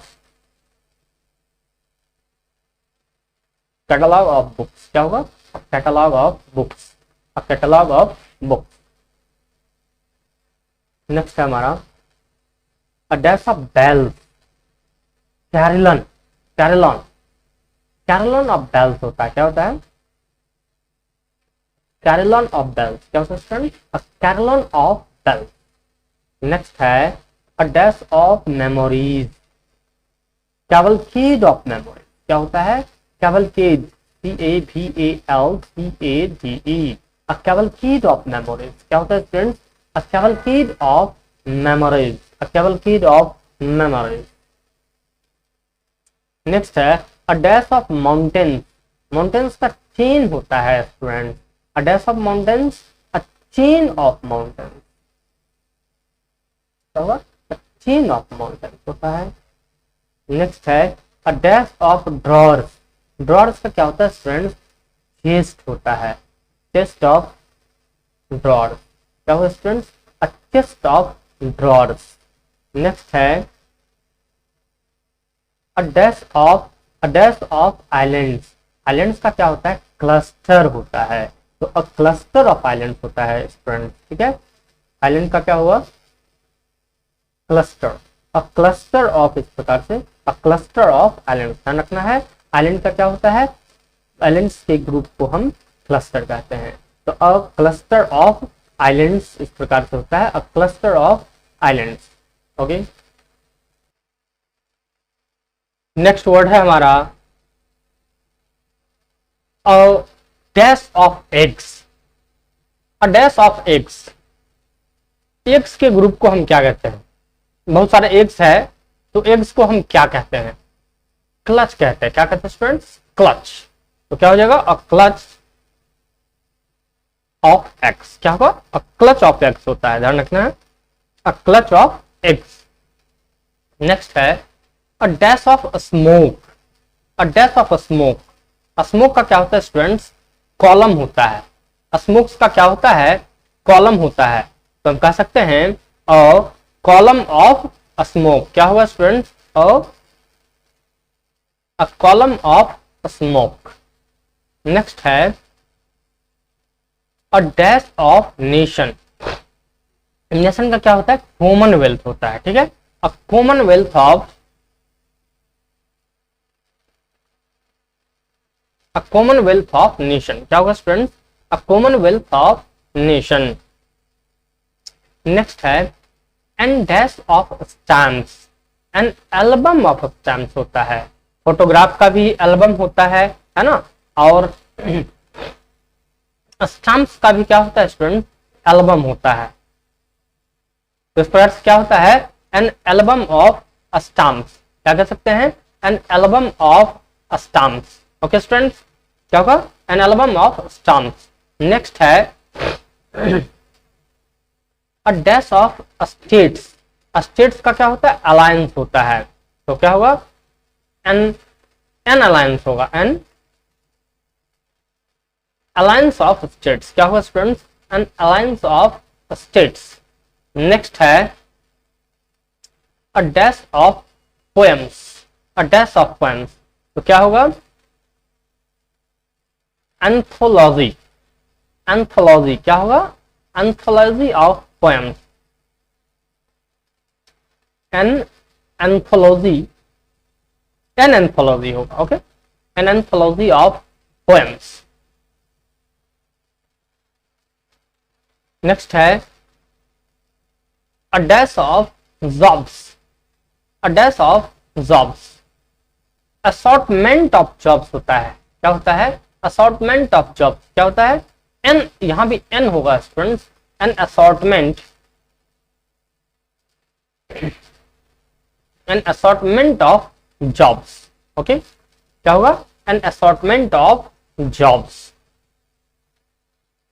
कैटलॉग ऑफ बुक्स क्या होगा, catalogue of books, a catalogue of books. Next है हमारा a dash of bells, carillon, carillon, carillon of bells होता है, क्या होता है, कैरलॉन ऑफ बेल्स, क्या होता है student, a carillon of bells. Next है a dash of memories, cavalcade of memories, क्या होता है, cavalcade, CAVALCADE, a cavalcade of memories, क्या होता है students, a cavalcade of memories, a cavalcade of memories. Next है a dash of mountains, mountains का chain होता है student, a dash of mountains, a chain of mountains, क्या होगा, chain of mountains होता है। नेक्स्ट है a dash of drawers, drawers का क्या होता है स्टूडेंट्स, चेस्ट होता है, चेस्ट ऑफ ड्रॉर्स, क्या होगा students, a chest of drawers. Next है a dash of islands, islands का क्या होता है, क्लस्टर होता है, तो अ क्लस्टर ऑफ आइलैंड्स होता है स्टूडेंट, ठीक है। आइलैंड का क्या हुआ, क्लस्टर, अ क्लस्टर ऑफ, इस प्रकार से अ क्लस्टर ऑफ आइलैंड, ध्यान रखना है। आइलैंड का क्या होता है, आइलैंड्स के ग्रुप को हम क्लस्टर कहते हैं, तो अ क्लस्टर ऑफ आइलैंड्स इस प्रकार से होता है, a cluster of islands. Okay, next word है हमारा a dash of eggs, a dash of eggs, eggs के ग्रुप को हम क्या कहते हैं, बहुत सारे एग्स है, तो एग्स को हम क्या कहते हैं, क्लच कहते हैं, क्या कहते हैं स्टूडेंट्स, क्लच, तो क्या हो जाएगा, अ क्लच ऑफ एग्स, क्या होगा, अ क्लच ऑफ एग्स होता है, ध्यान रखना है, a clutch of eggs. Next है a dash of smoke, a dash of smoke, smoke का क्या होता है स्टूडेंट्स, कॉलम होता है, स्मोक्स का क्या होता है, कॉलम होता है, तो हम कह सकते हैं अ कॉलम ऑफ स्मोक, क्या हुआ students, a column of smoke. Next है a dash of nation, nation का क्या होता है, कॉमनवेल्थ होता है, ठीक है, a commonwealth of, a commonwealth of nation, क्या होगा students, a commonwealth of nation. Next है an dash of stamps, an album of stamps होता है, फोटोग्राफ का भी एल्बम होता है ना, और स्टैम्प्स का भी क्या होता है स्टूडेंट, एल्बम होता है, तो इस प्रकार से क्या होता है, एन एल्बम ऑफ स्टैम्प्स, क्या कह सकते हैं, an album of stamps. Okay students, क्या होगा, an album of stamps. Next है a dash of states, states का क्या होता है, अलायंस होता है, तो क्या होगा, एन एन अलायंस होगा, एन अलायंस ऑफ स्टेट्स, क्या होगा students, an alliance of states. Next है a dash of poems, a dash of poems, तो क्या होगा, एंथोलॉजी, एंथोलॉजी क्या होगा, anthology of poems, an anthology, an anthology होगा, okay, an anthology of poems. Next है a dash of jobs, a dash of jobs, assortment of jobs होता है, क्या होता है, असॉर्टमेंट ऑफ जॉब्स, क्या होता है, एन, यहां भी एन होगा students, an assortment an assortment of jobs. Okay, क्या होगा? An assortment of jobs.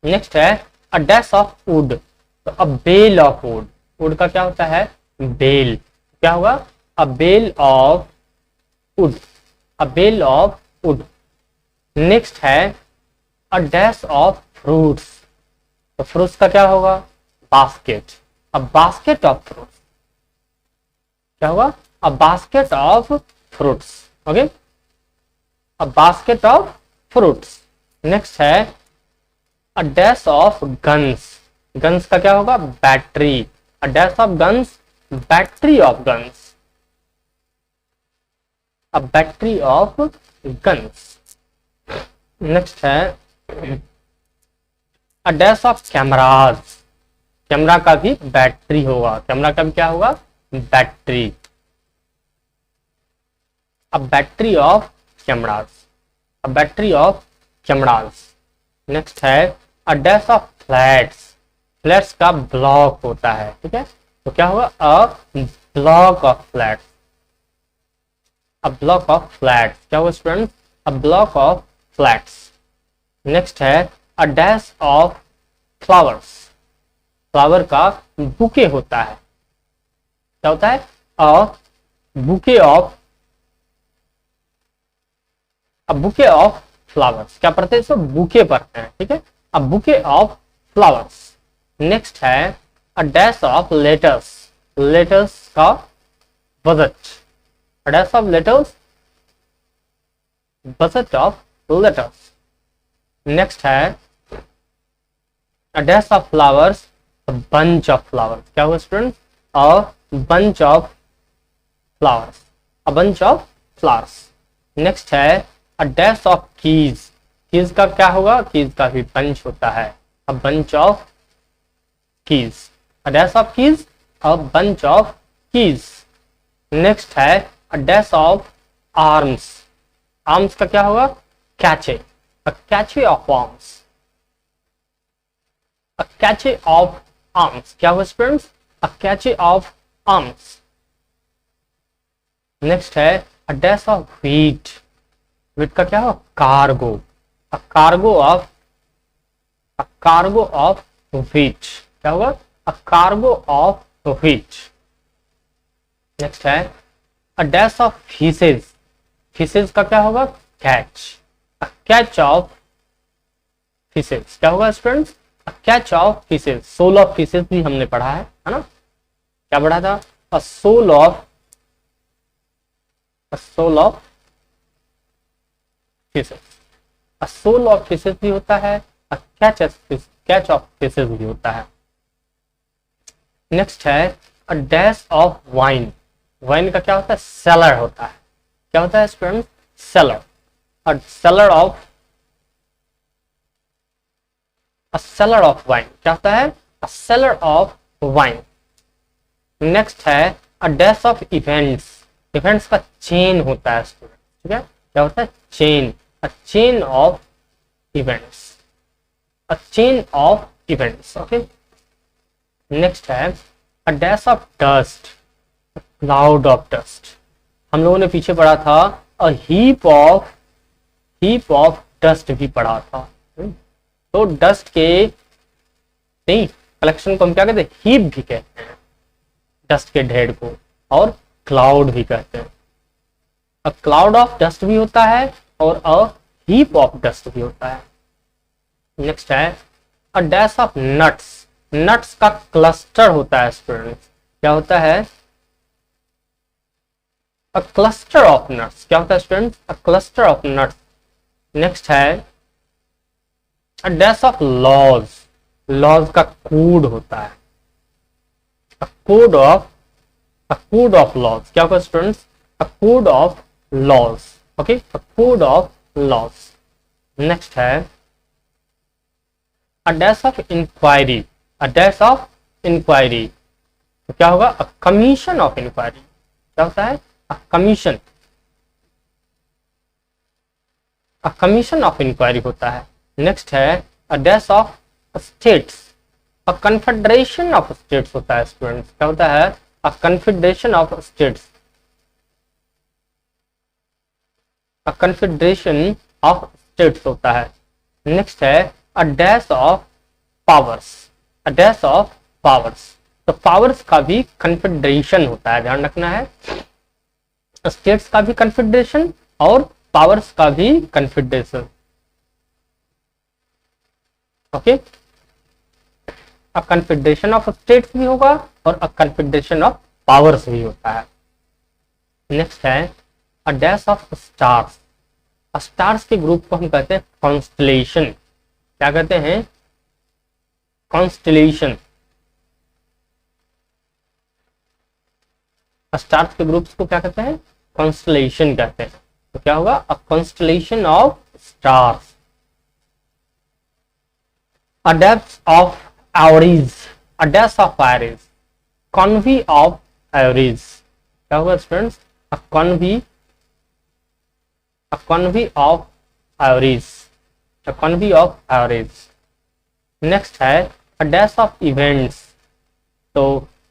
Next है अ डैश ऑफ वुड, तो a bale of wood. Wood का क्या होता है? बेल। क्या होगा? A bale of wood, a bale of wood. Next है अ डैश ऑफ फ्रूट्स, तो फ्रूट्स का क्या होगा? Basket, a basket of fruits. क्या होगा? A basket of fruits. Okay, a basket of fruits. Next है a dash of guns, guns का क्या होगा? Battery, a dash of guns, battery of guns, a battery of guns. Next है a dash of cameras, camera का भी battery होगा, camera का भी क्या होगा? Battery, a battery of cameras, a battery of cameras. Next है a dash of flats, flats का ब्लॉक होता है, ठीक है, तो क्या होगा? A block of flats, a block of flats. क्या होगा student? A block of flats. Next है a dash of flowers, flower का बुके होता है। क्या होता है? A bouquet of, a bouquet of flowers. क्या पढ़ते हैं इसको? बुके पढ़ते हैं, ठीक है, a bouquet of flowers. Next है a dash of letters, letters का budget, a dash of letters, budget of letters. Next है a dash of flowers, bunch of flowers. क्या होगा student? A bunch of flowers, a bunch of flowers. Next है a dash of keys, keys का क्या होगा? Keys का भी bunch होता है, a bunch of keys, a dash of keys, a bunch of keys. Next है a dash of arms, arms का क्या होगा? Cache, a cache of arms, a cache of arms. क्या होगा students? A cache of arms. Next है a dash of wheat, wheat का क्या होगा? Cargo, a cargo of, a cargo of wheat. क्या होगा? A cargo of wheat. Next है a dash of fishes, fishes का क्या होगा? Catch, a catch of fishes. क्या होगा students? A catch of fishes. Shoal of fishes भी हमने पढ़ा है ना? क्या पढ़ा था? A shoal of, a shoal of fishes, a shoal of fishes भी होता है, अ कैच ऑफ फिशेज भी होता है। नेक्स्ट है a dash of wine, wine का क्या होता है? सेलर होता है। क्या होता है student? Cellar, a cellar of, a cellar of wine. क्या होता है? A cellar of wine. Next है a dash of events, events का चेन होता है स्टूडेंट, ठीक है, क्या होता है? Chain, a chain of events, a chain of events. Okay, next है a dash of dust, cloud of dust. हम लोगों ने पीछे पढ़ा था अ हीप ऑफ डस्ट भी पढ़ा था। तो डस्ट के नहीं, कलेक्शन को हम क्या कहते हैं? हीप भी कहते हैं डस्ट के ढेर को, और क्लाउड भी कहते हैं। अ क्लाउड ऑफ डस्ट भी होता है और अ हीप ऑफ डस्ट भी होता है। नेक्स्ट है a dash of nuts, nuts का क्लस्टर होता है स्टूडेंट्स। क्या होता है? A cluster of nuts. क्या होता है students? A cluster of nuts. Next है a dash of laws, laws का कोड होता है, a code of, a code of laws. क्या होगा students? A code of laws. Okay, a code of laws. Next है a dash of inquiry, a dash of inquiry, तो क्या होगा? A commission of inquiry. क्या होता है? A commission, a commission of inquiry होता है। नेक्स्ट है a dash of states, a confederation of states होता है स्टूडेंट्स। क्या होता है? A confederation of states, a confederation of states होता है। नेक्स्ट है a dash of powers, a dash of powers. तो पावर्स का भी कन्फेडरेशन होता है, ध्यान रखना है। स्टेट्स का भी कन्फेडरेशन और पावर्स का भी confederation. Okay, a confederation of states भी होगा और अ कन्फेडरेशन ऑफ पावर्स भी होता है। नेक्स्ट है a dash of stars. Stars के ग्रुप को हम कहते हैं कॉन्स्टलेशन। क्या कहते हैं? कॉन्स्टलेशन। स्टार्स के ग्रुप्स को क्या कहते हैं? कॉन्स्टलेशन कहते हैं। तो क्या होगा? A constellation of stars. A dash of aviaries, a dash of aviaries, convey of aviaries. क्या होगा students? A convey, a convey of average, a convey of average। Next है a dash of events। तो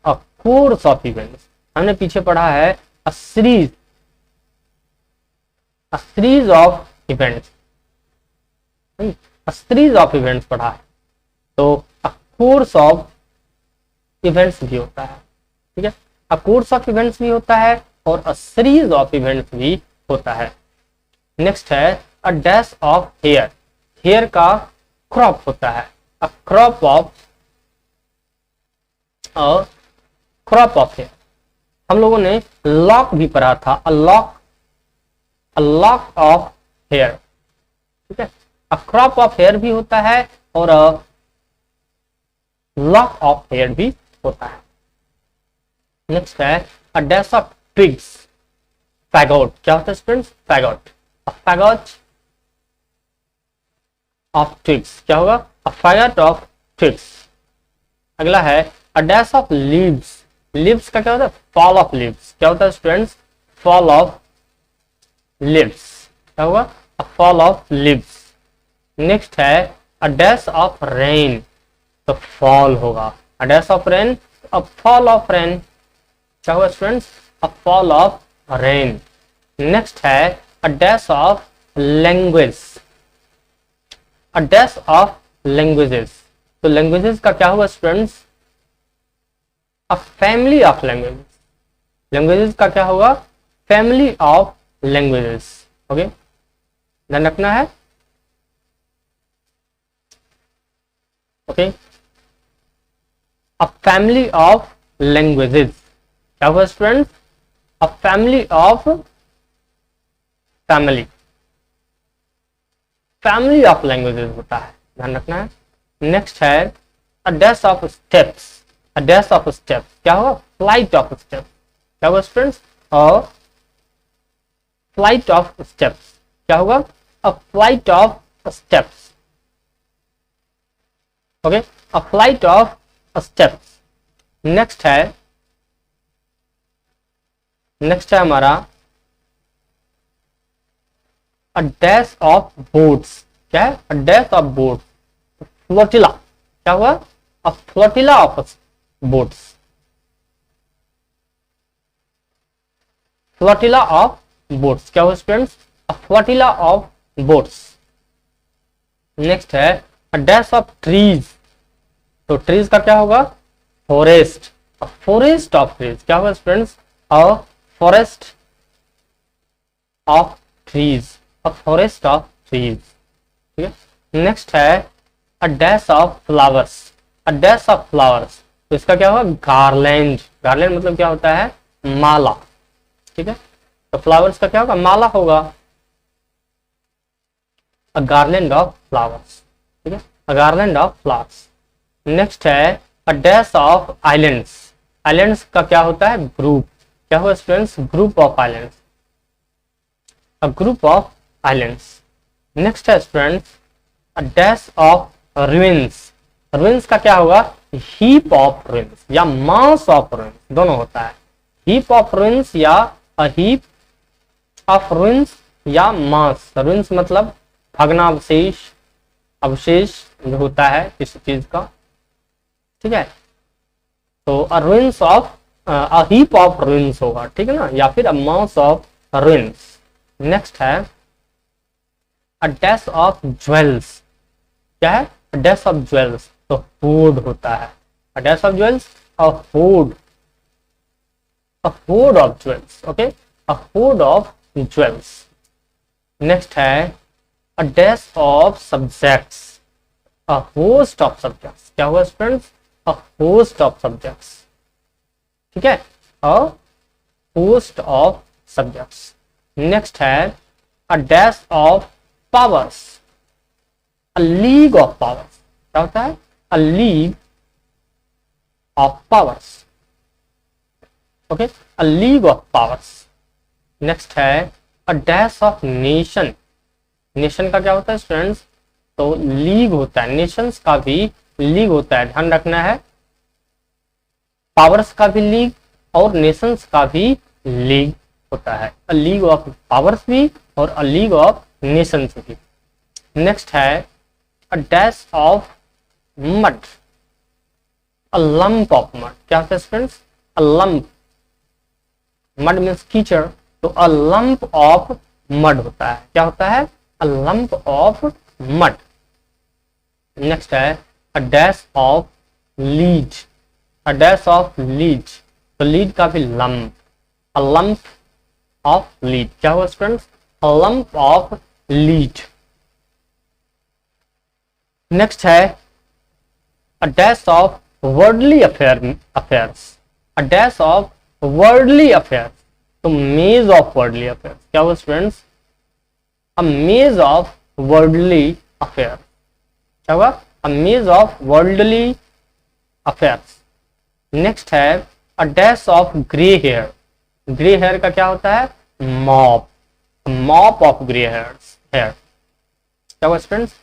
a course of events, हमने पीछे पढ़ा है a series of events, a series of events पढ़ा है। तो a course of events भी होता है, ठीक है। a course of events भी होता है और a series of events भी होता है। नेक्स्ट है a dash of hair, hair का क्रॉप होता है, अ क्रॉप ऑफ हेयर। हम लोगों ने लॉक भी पढ़ा था, अ लॉक ऑफ हेयर, ठीक है। अ क्रॉप ऑफ हेयर भी होता है और अ लॉक ऑफ हेयर भी होता है। नेक्स्ट है अ डैश ऑफ ट्विग्स, फैगोट। क्या होता है students? फैगोट, a faggot of twigs। क्या होगा? a faggot of twigs। अगला है a dash of leaves, leaves का क्या होता है? fall of leaves। क्या होता है स्टूडेंट्स? fall of leaves। क्या होगा? a fall of leaves। Next है a dash of rain, तो fall होगा, a dash of rain, a fall of rain। क्या होगा students? a fall of rain। Next है a dash of language, a dash of languages। तो languages का क्या होगा students? a family of languages। languages का क्या होगा? family of languages। ओके, ध्यान रखना है। Okay, a family of languages। क्या होगा students? a family of family of languages होता है, ध्यान रखना है। नेक्स्ट है a dash of steps, a dash of steps. क्या होगा? Flight of steps. क्या होगा स्टूडेंट्स? और फ्लाइट ऑफ स्टेप्स। क्या होगा? A flight of steps. Okay, a flight of steps. Next है हमारा a dash of boats। क्या है? a dash of boats, flotilla। क्या हुआ? a flotilla of boats, flotilla of boats। क्या हुआ students? a flotilla of boats। Next है a dash of trees। तो trees का क्या होगा? forest, a forest of trees। क्या होगा students? a forest of trees, a forest of trees। ठीक है। नेक्स्ट है a dash of flowers, a dash of flowers। तो इसका क्या होगा? गार्लैंड, गार्लैंड मतलब क्या होता है? माला, ठीक है। तो फ्लावर्स का क्या होगा? माला होगा, a garland of flowers, ठीक है, a garland of flowers। Next है a dash of islands। Islands का क्या होता है? ग्रुप। क्या होगा students? Group of islands, a group of islands। Next है students a dash of ruins। ruins का क्या होगा? heap of ruins या mass of ruins, दोनों होता है। heap of ruins या a heap of ruins या mass। ruins मतलब भग्नावशेष, अवशेष जो होता है किसी चीज का, ठीक है। तो a ruins of a heap of ruins होगा, ठीक है ना, या फिर a mass of ruins। Next है अ डैश ऑफ ज्वेल्स, क्या है? अ डैश ऑफ ज्वेल्स, तो होड होता है। अ डैश ऑफ ज्वेल्स, अ होड, अ होड ऑफ ज्वेल्स, ओके, अ होड ऑफ ज्वेल्स। नेक्स्ट है a dash of subjects, a host of subjects, क्या हुआ students? A host of subjects, ठीक है, a host of subjects. Next है a dash of powers, a league of powers, क्या होता है? A league of powers, okay, a league of powers. Next है a dash of nation, nation का क्या होता है स्टूडेंट्स? तो लीग होता है, नेशंस का भी लीग होता है, ध्यान रखना है, पावर्स का भी लीग और नेशंस का भी लीग होता है, अ लीग ऑफ पावर्स भी और अ लीग ऑफ नेशंस भी। नेक्स्ट है a dash of mud, a lump of mud, क्या होता है students? A lump, mud means कीचड़, तो अ लंप ऑफ मड होता है, क्या होता है? A lump of mud. Next है a dash of lead, a dash of lead, तो लीड का भी lump, a lump of lead, क्या हुआ students? A lump of lead. Next है a dash of worldly affairs, a dash of worldly affairs, तो maze of worldly affairs, क्या हुआ students? अ मेज ऑफ वर्ल्डली अफेयर, क्या हुआ? अ मेज ऑफ वर्ल्डली अफेयर्स। नेक्स्ट है a dash of grey hair, grey hair का क्या होता है? Mop, mop of grey hairs, hair, क्या होगा students?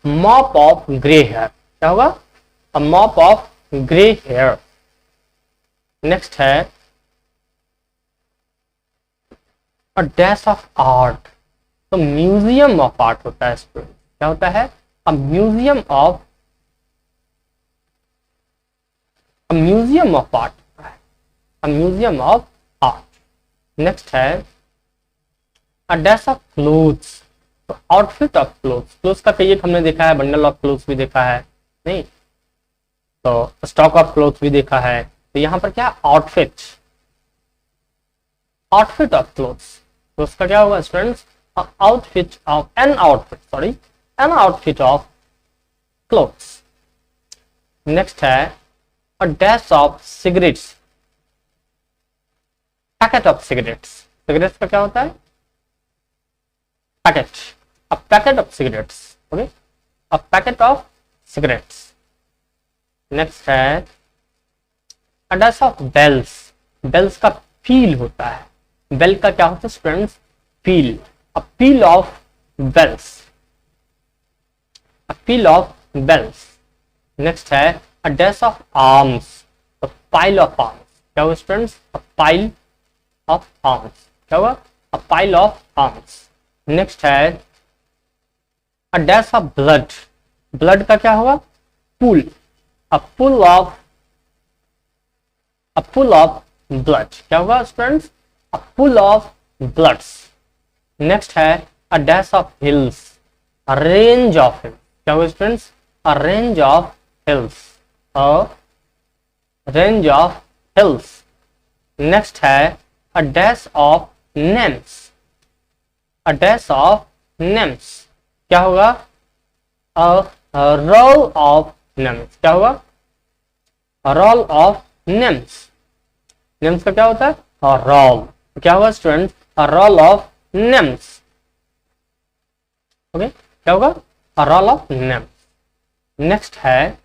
Mop of grey hair, क्या होगा? A mop of grey hair. Next है अ डैश ऑफ आर्ट, तो म्यूजियम ऑफ आर्ट होता है स्टूडेंट, क्या होता है? A museum of, a museum of art, a museum of art. Next है अ डैश ऑफ क्लोथ्स, तो आउटफिट ऑफ क्लोथ्स, क्लोथ्स का कई एक हमने देखा है, बंडल ऑफ क्लोथ्स भी देखा है, नहीं तो स्टॉक ऑफ क्लोथ्स भी देखा है, तो यहाँ पर क्या? आउटफिट, आउटफिट ऑफ क्लोथ्स, तो उसका क्या होगा students? Outfit of an outfit, sorry, an outfit of clothes. Next है a dash of cigarettes, packet of cigarettes, cigarettes का क्या होता है? Packet, a packet of cigarettes, okay, a packet of cigarettes. Next है a dash of bells, bells का peal होता है, bell का क्या होता है students? Peal, a peal of bells, a peal of bells. Next है a dash of arms, a pile of arms, क्या हुआ students? A pile of arms, क्या हुआ? A pile of arms. Next है a dash of blood, blood का क्या होगा? Pool, a pool of, a pool of blood, क्या होगा students? A pool of bloods. Next है a dash of hills, a range of hills, क्या होगा students? A range of hills, a range of hills. Next है a dash of names, a dash of names, क्या होगा? A roll of names, क्या होगा? A roll of names, names का क्या होता है? अ रोल, क्या होगा student? A roll of names, okay, क्या होगा? A roll of names. Next है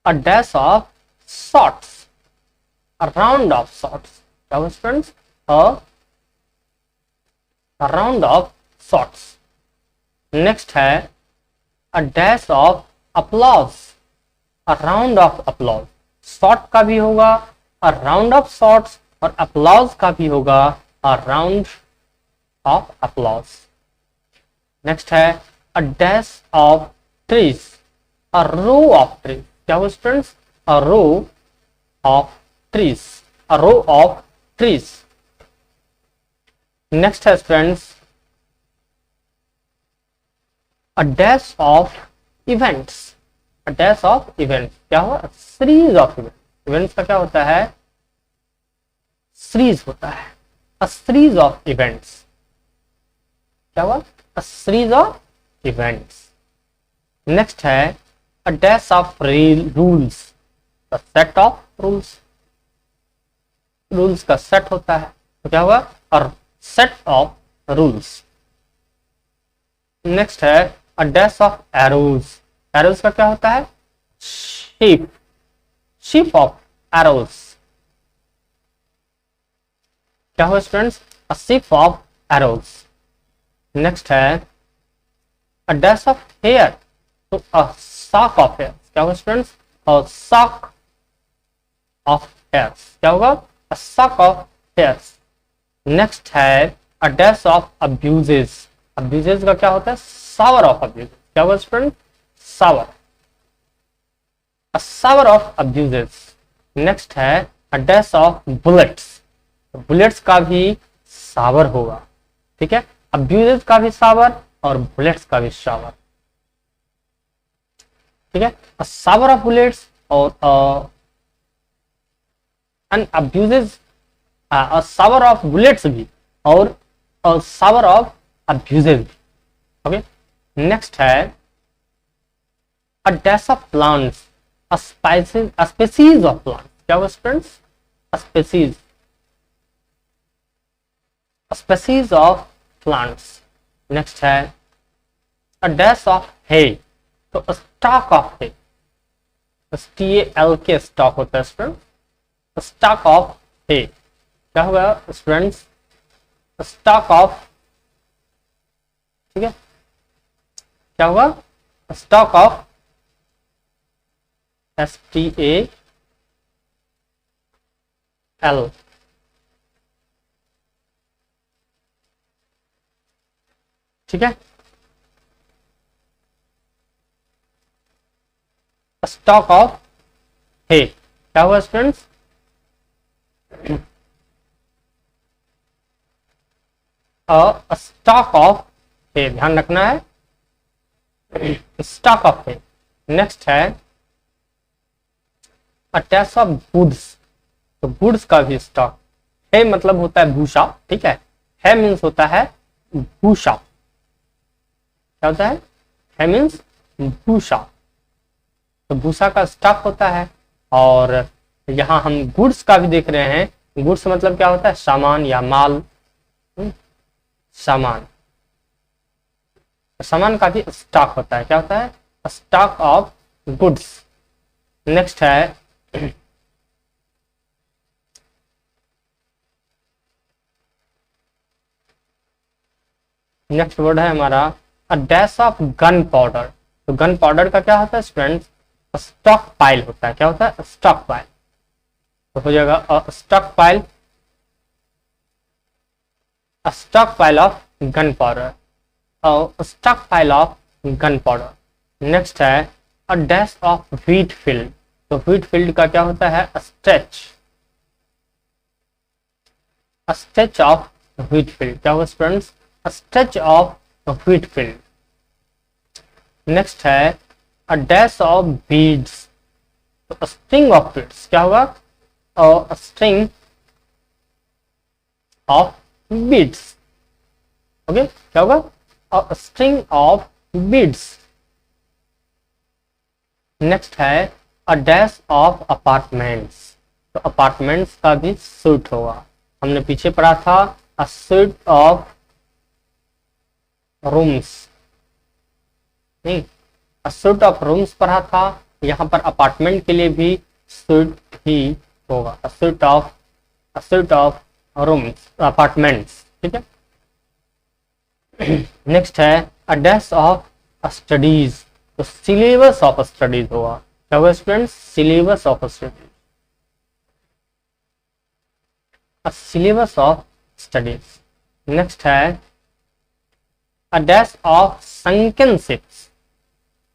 a dash of shots, a round of shots, क्या होगा students? A round of shots. Next है a dash of applause, a round of applause, shot का भी होगा a round of shorts और applause का भी होगा a round of applause. Next है a dash of trees, a row of trees, क्या हो students? A row of trees, a row of trees. Next है students a dash of events, a dash of events क्या हुआ, series of events, events का क्या होता है, series होता है, अ सीरीज ऑफ इवेंट्स, क्या हुआ, a series of events. Next है a dash of rules, the set of rules, rules का सेट होता है, तो क्या हुआ, a set of rules. Next है a dash of arrows, arrows का क्या होता है, शीप, शीप ऑफ एरोज, क्या हुआ students, a sheep of arrows. Next है अ डैश ऑफ हेयर, तो अ सॉक ऑफ हेयर, क्या होगा students, a shock of hairs, क्या होगा, a shock of hairs. Next है a dash of abuses, abuses का क्या होता है, सावर ऑफ अब्यूजेस, क्या होगा student, shower, a shower of abuses. Next है a dash of bullets, bullets का भी सावर होगा, ठीक है, अब्यूजेस का भी सावर और बुलेट्स का भी सावर, ठीक है, अ सावर ऑफ बुलेट्स और an abuses, a shower of bullets भी और अ सावर ऑफ अब्यूजेस भी, ओके। नेक्स्ट है a dash of plants, a spices, a species of plants, क्या होगा students, a species, a species of plants. Next है a dash of hay, तो stalk of hay, STALK stalk होता है student, stock of हे, क्या होगा students, stock of, ठीक है, क्या होगा, स्टॉक ऑफ, STAL, ठीक है, स्टॉक ऑफ हे, क्या हुआ स्टूडेंट्स, स्टॉक ऑफ हे, ध्यान रखना है, स्टॉक ऑफ हे। नेक्स्ट है अ डैश ऑफ गुड्स, तो गुड्स का भी स्टॉक, है मतलब होता है भूसा, ठीक है मीन्स होता है भूसा, क्या होता है मीन्स भूसा, तो भूसा का स्टॉक होता है। और यहाँ हम गुड्स का भी देख रहे हैं, गुड्स मतलब क्या होता है, सामान या माल, सामान, सामान का भी स्टॉक होता है, क्या होता है, स्टॉक ऑफ गुड्स। नेक्स्ट है नेक्स्ट वर्ड है हमारा a dash of gun powder, तो गन पाउडर का क्या होता है स्टूडेंट्स, स्टॉक पाइल होता है, क्या होता है, स्टॉक पाइल, तो हो जाएगा stockpile, stockpile of gunpowder, stockpile of gunpowder. Next है a dash of wheat field, तो व्हीट फील्ड का क्या होता है, stretch, stretch of wheat field, क्या होगा students, stretch of wheat field. Next है a dash of beads, तो स्ट्रिंग ऑफ बीड्स, क्या होगा, स्ट्रिंग ऑफ बीड्स, ओके, क्या होगा, स्ट्रिंग ऑफ बीड्स। नेक्स्ट है अ डैश ऑफ अपार्टमेंट्स, तो अपार्टमेंट्स का भी सूट होगा, हमने पीछे पढ़ा था अ सूट ऑफ रूम्स, नहीं, अ सूट ऑफ रूम्स पढ़ा था, यहाँ पर अपार्टमेंट के लिए भी सूट ही होगा, a suit of rooms, apartments, ठीक है। नेक्स्ट है अ डैश ऑफ स्टडीज, तो सिलेबस ऑफ स्टडीज होगा, क्या होगा students, syllabus of studies, syllabus of studies. Next है a dash of sunken ships,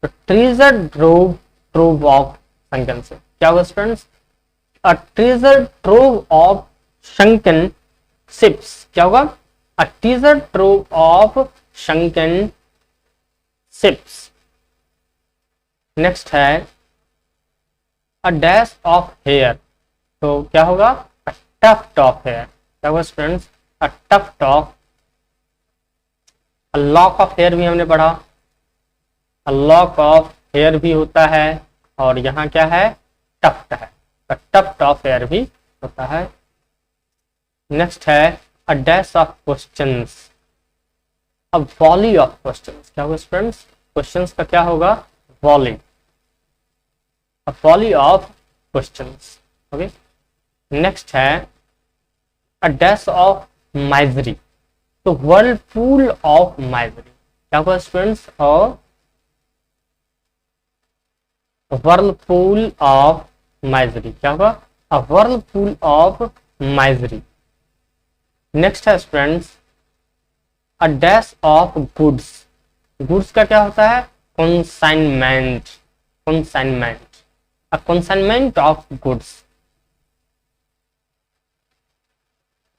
तो treasure trove of sunken ship, क्या होगा students, a treasure trove of sunken ships, क्या होगा, a treasure trove of sunken ships. Next है a dash of hair, तो क्या होगा, अ टफ्ट ऑफ हेयर। क्या होगा students, a tuft of. A lock of hair भी हमने पढ़ा, अ लॉक ऑफ हेयर भी होता है, और यहाँ क्या है, टफ्ट है, अ टफ्ट ऑफ हेयर भी होता है। नेक्स्ट है a dash of questions, a volley of questions. क्या होगा स्टूडेंट्स, क्वेश्चंस का क्या होगा, volley, a volley of questions. Okay. Next है अ डैश ऑफ माइजरी, तो वर्लपूल ऑफ माइजरी। क्या होगा स्टूडेंट्स, और वर्लपूल ऑफ माइजरी। क्या होगा, a whirlpool of misery. Next है students a dash of goods, goods का क्या होता है, consignment, consignment, a consignment of goods,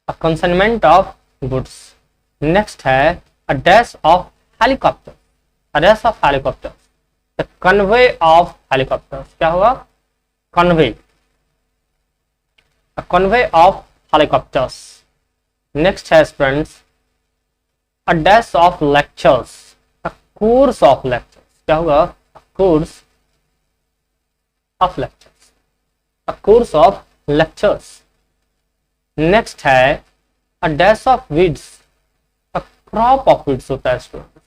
a consignment of goods. Next है a dash of helicopter, a dash of helicopter, the convoy of helicopter. क्या होगा, convoy, a convoy of helicopters. Next है students a dash of lectures, a course of lectures. क्या होगा, a course of lectures, a course of lectures. Next है a dash of weeds, a crop of weeds होता है student,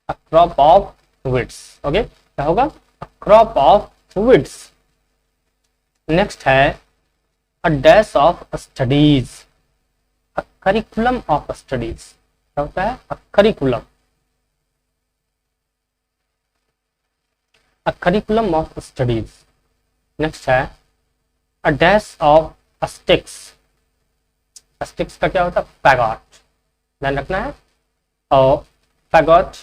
a crop of weeds. Okay, क्या होगा, a crop of weeds. Next है a dash of studies, a curriculum of studies. क्या होता है, a curriculum, a curriculum of studies. Next है a dash of sticks, sticks का क्या होता है, फैगॉट, ध्यान रखना है, और faggot,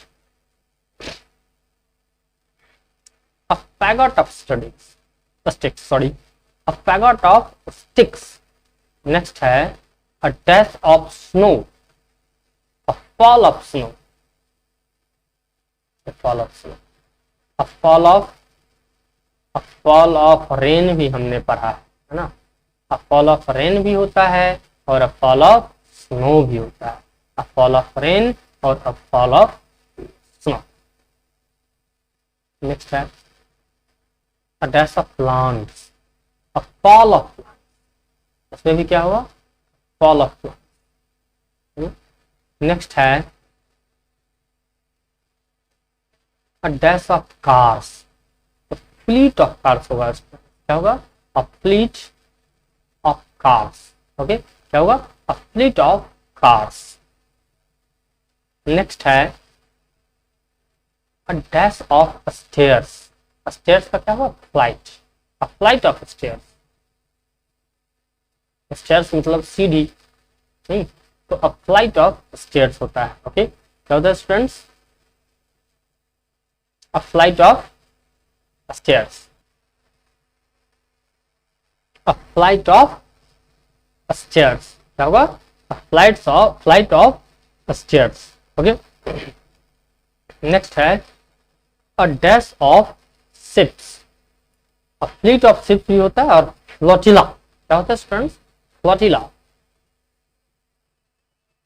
a faggot of studies, sticks, sorry, a faggot of sticks. Next है a dash of snow, a fall of snow, a fall of snow, a fall of, a fall of rain भी हमने पढ़ा है ना, अ fall of rain भी होता है, और अ फॉल ऑफ स्नो भी होता है, अ फॉल ऑफ रेन और a fall of snow. Next है a dash of plants, a fall of plant, इसमें भी क्या हुआ, फॉल ऑफ प्लांट। नेक्स्ट है a dash of cars, fleet of cars होगा इसमें। क्या होगा, a fleet of cars. Okay, क्या होगा, a fleet of cars. Next है a dash of stairs, stairs का क्या होगा, flight, a flight of stairs. Stairs मतलब सीढ़ी, नहीं, तो अ फ्लाइट ऑफ स्टेयर्स होता है। ओके, क्या होता है students, a flight of stairs, a flight of stairs. क्या होगा, flight of stairs. Okay. Next है a dash of ships, a fleet of ship भी होता है, और फ्लोटिला। क्या होता है students, flotilla,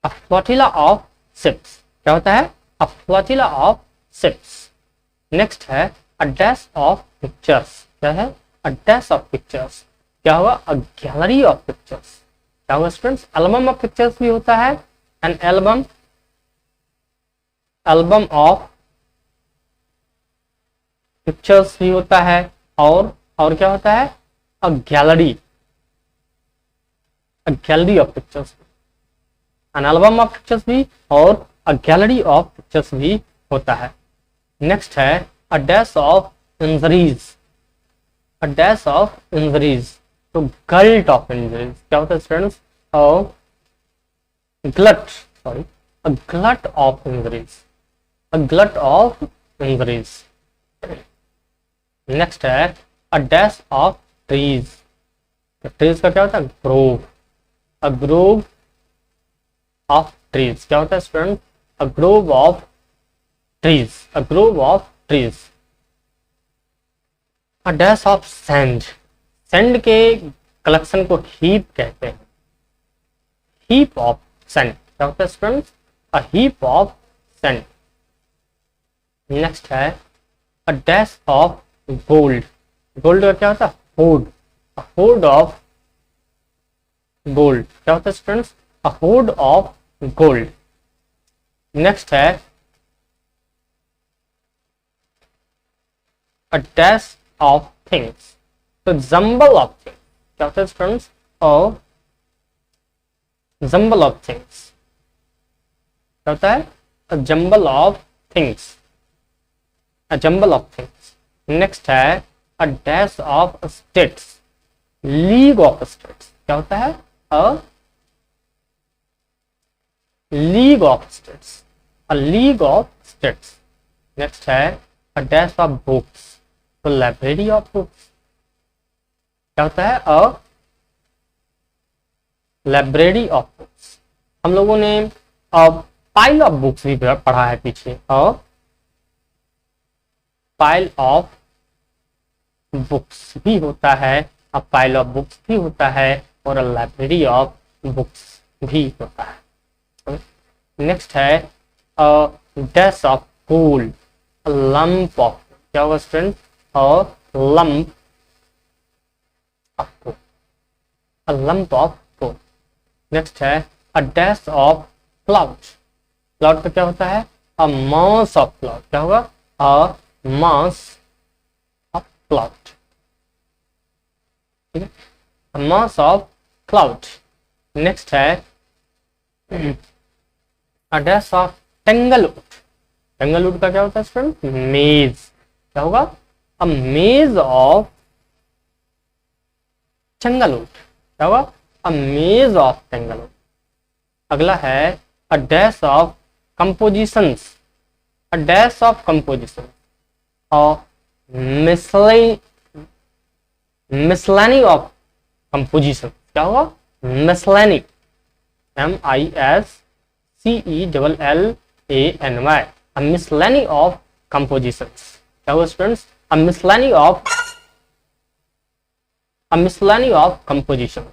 a flotilla of ships. क्या होता है, a flotilla of ships. Next है अ डैश ऑफ पिक्चर्स। क्या है, अ डैश ऑफ पिक्चर्स। क्या होगा, अ गैलरी ऑफ पिक्चर्स। क्या होगा स्टूडेंट्स, एल्बम ऑफ पिक्चर्स भी होता है, an album, album of pictures भी होता है, और क्या होता है, a gallery, a gallery of pictures, an album of pictures भी, और अ गैलरी ऑफ पिक्चर्स भी होता है। नेक्स्ट है a dash of injuries, a dash of injuries, तो गल्ट ऑफ इंजरीज। क्या होता है स्टूडेंट्स, और glut, sorry, a glut of injuries, a glut of injuries. Next है a dash of trees, trees का क्या होता है, grove, a grove of trees. क्या होता है student, a grove of trees, a grove of trees. A dash of sand, sand के collection को heap कहते हैं. Heap of sand, क्या होता है students? A heap of sand. Next है a dash of gold. Gold का क्या होता है? होड. A hoard of gold, क्या होता है students? A hoard of gold. Next है a dash of things. तो jumble of things, क्या होता है स्टूडेंट्स? और jumble of things, क्या होता है? a jumble of things, a jumble of things. Next है a dash of states. league of states, क्या होता है? a league of states, a league of states. Next है a dash of books. तो library of books, क्या होता है? A library of books. हम लोगों ने पाइल ऑफ बुक्स भी पढ़ा है पीछे. अ पाइल ऑफ बुक्स भी होता है, अ पाइल ऑफ बुक्स भी होता है, और अ लाइब्रेरी ऑफ बुक्स भी होता है. नेक्स्ट है a dash of coal, a lump of, क्या होगा student? A lump of coal, a lump of coal. Next है a dash of cloud. Cloud का क्या होता है? A mass of cloud. क्या होगा? A mass of cloud. ठीक है? A mass of cloud. Next है a dash of tanglewood. tanglewood का क्या होता है स्टूडेंट? मेज. क्या होगा? A maze of tanglewood. क्या होगा? A maze of tanglewood. अगला है a dash of compositions. A dash of compositions. और miscellany of compositions. क्या होगा? miscellany. MISCELLANY. A miscellany of compositions. क्या होगा students? A miscellany of composition.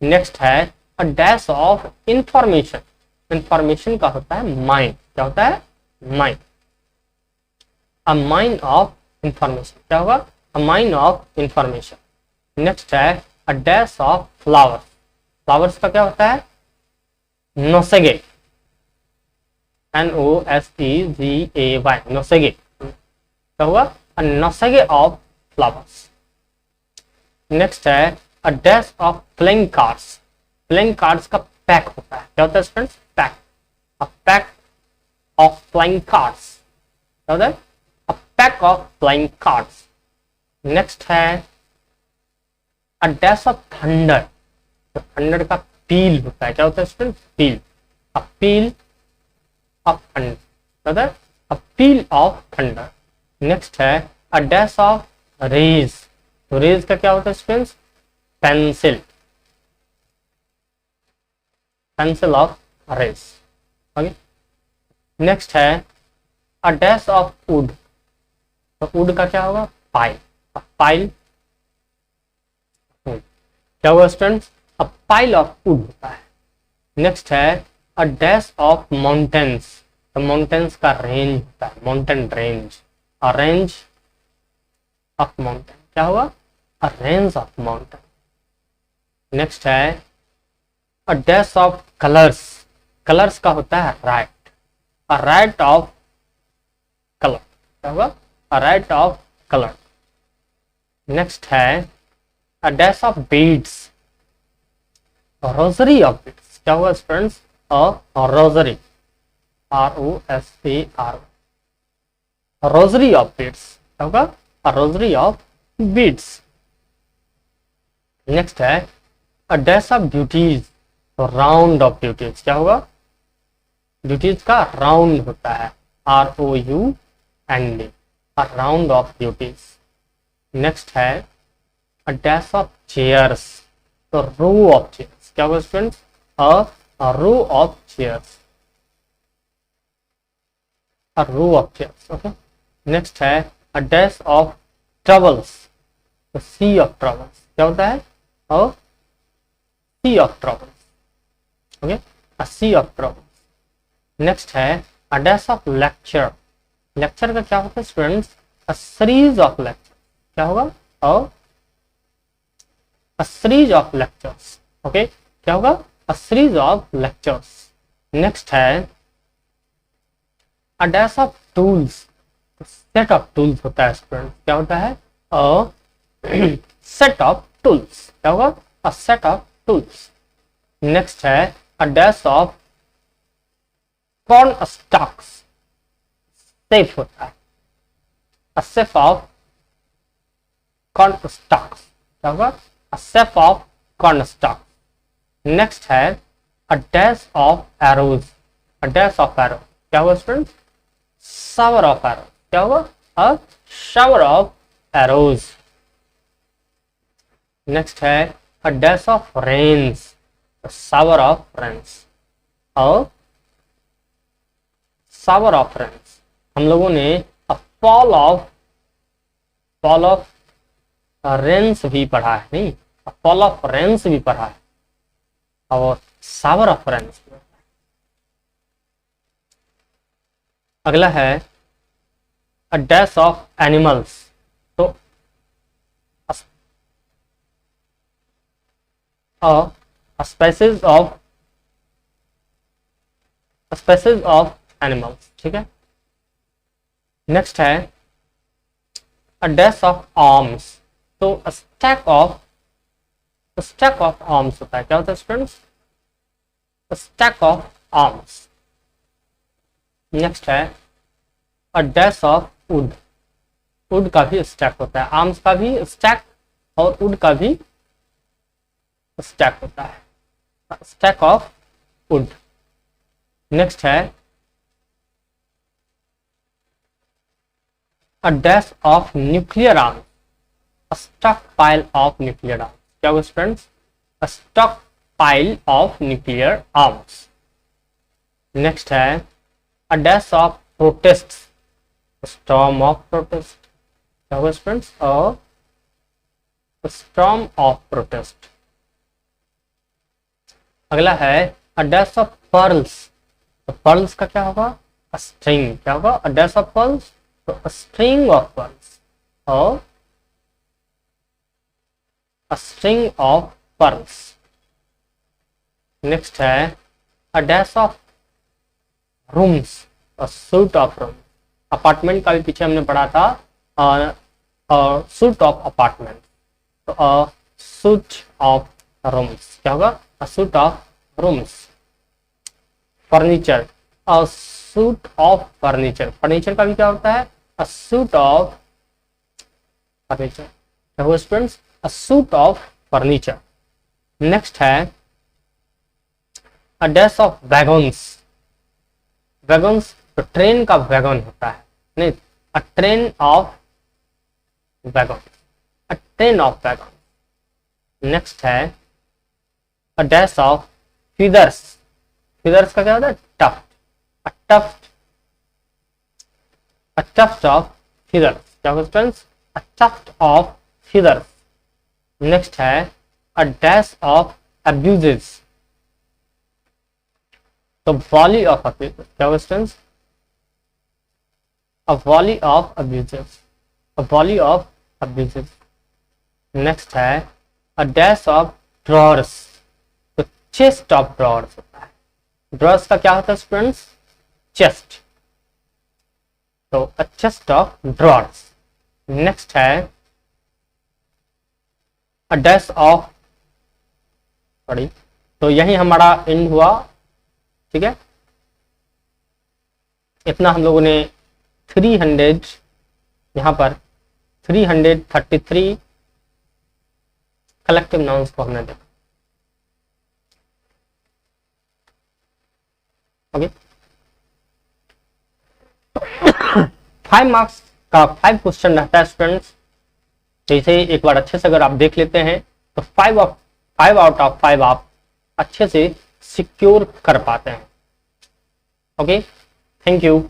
Next है a dash of information. Information का होता है माइंड. क्या होता है? Mind. A mine of information. क्या होगा? A mine of information. Next है a dash of flowers. Flowers का क्या होता है? नोसेगे. NOSEGAY. नोसेगे. क्या होगा? A nosegay of flowers. Next है a dash of playing cards. playing cards का पैक होता है. क्या होता है students? Pack. A pack of playing cards. क्या होता है? A pack of playing cards. Next है a dash of thunder. तो thunder का peal होता है. क्या होता है student? peal. A peal of thunder. क्या होता है? A peal of thunder. नेक्स्ट है a dash of rays. तो रेज का क्या होता है students? Pencil. Pencil of rays. Okay. Next है a dash of wood. तो वुड का क्या होगा? पाइल. पाइल. क्या होगा students? A pile of wood होता है. नेक्स्ट है a dash of mountains. तो माउंटेन्स का रेंज होता है. Mountain range. A range of mountain. क्या होगा? A range of mountain. Next है a dash of colors. Colours का होता है right. A right of color. क्या होगा? A right of color. Next है a dash of beads. A rosary of beads. क्या होगा students? A rosary. ROSAR. rosary of beads. क्या होगा? A rosary of beads. Next है a dash of duties. तो round of duties. क्या होगा? Duties का राउंड होता है. ROUND. A round of duties. Next है a dash of chairs. तो रो ऑफ चेयर्स. क्या होगा students? A row of chairs. a row of chairs. Okay. Next है a dash of troubles, the sea of troubles. क्या होता है? a sea of troubles. Okay, a sea of troubles. Next है a dash of lecture. lecture का क्या होता है students? a series of lectures. क्या होगा? a series of lectures. Okay, क्या होगा? a series of lectures. Next है a dash of tools. set of tools होता है स्टूडेंट. क्या होता है? a set of tools. क्या होगा? a set of tools. Next है a dash of corn stalks. safe होता है. a safe of corn stalks. क्या होगा? a safe of corn stalks. Next है a dash of arrows. a dash of arrows. क्या होगा स्टूडेंट? shower of arrows. क्या होगा? a shower of arrows. Next है a dash of rains. a shower of rains. a shower of rains. हम लोगों ने a fall of rains भी पढ़ा है, नहीं, a fall of rains भी पढ़ा है और shower of rains. अगला है a dash of animals. तो a species of animals. ठीक है. नेक्स्ट है a dash of arms. तो a stack of arms होता है. क्या होता है students? a stack of arms. Next है a dash of wood. wood का भी stack होता है. arms का भी stack और wood का भी stack होता है. stack of wood. नेक्स्ट है a dash of nuclear arms. a stockpile of nuclear arms. क्या होगा students? a stockpile of nuclear arms. Next है a dash of protests. a storm of protest. क्या होगा students? a storm of protest. अगला है a dash of pearls. तो pearls का क्या होगा? a string. क्या होगा? a dash of pearls. तो a string of pearls. or a string of pearls. Next है a dash of rooms. a suite of rooms. Apartment का भी पीछे हमने पढ़ा था suite of apartment. तो a suite of rooms. क्या होगा? a suite of rooms. Furniture. a suite of furniture. Furniture का भी क्या होता है? a suite of furniture. क्या होगा students? a suite of furniture. Next है a dash of wagons. wagons तो ट्रेन का वैगन होता है, नहीं, a train of wagon. a train of wagon. Next है a dash of feathers. feathers का क्या होता है? tuft. a tuft of feathers. क्या होगा students? a tuft of feathers. Next है a dash of abuses. तो volley of abuses. क्या होगा students? a volley of abuses. a volley of abuses. Next है a dash of drawers. तो chest of drawers होता है. drawers का क्या होता है स्टूडेंट्स? chest. तो a chest of drawers. Next है a dash of, सॉरी, तो यही हमारा एंड हुआ. ठीक है, इतना हम लोगों ने 300 यहाँ पर 333 कलेक्टिव नाउन्स को हमने देखा. ओके, 5 मार्क्स का 5 क्वेश्चन रहता है स्टूडेंट्स. जैसे एक बार अच्छे से अगर आप देख लेते हैं तो 5 आउट ऑफ 5 आप अच्छे से सिक्योर कर पाते हैं. Okay, thank you.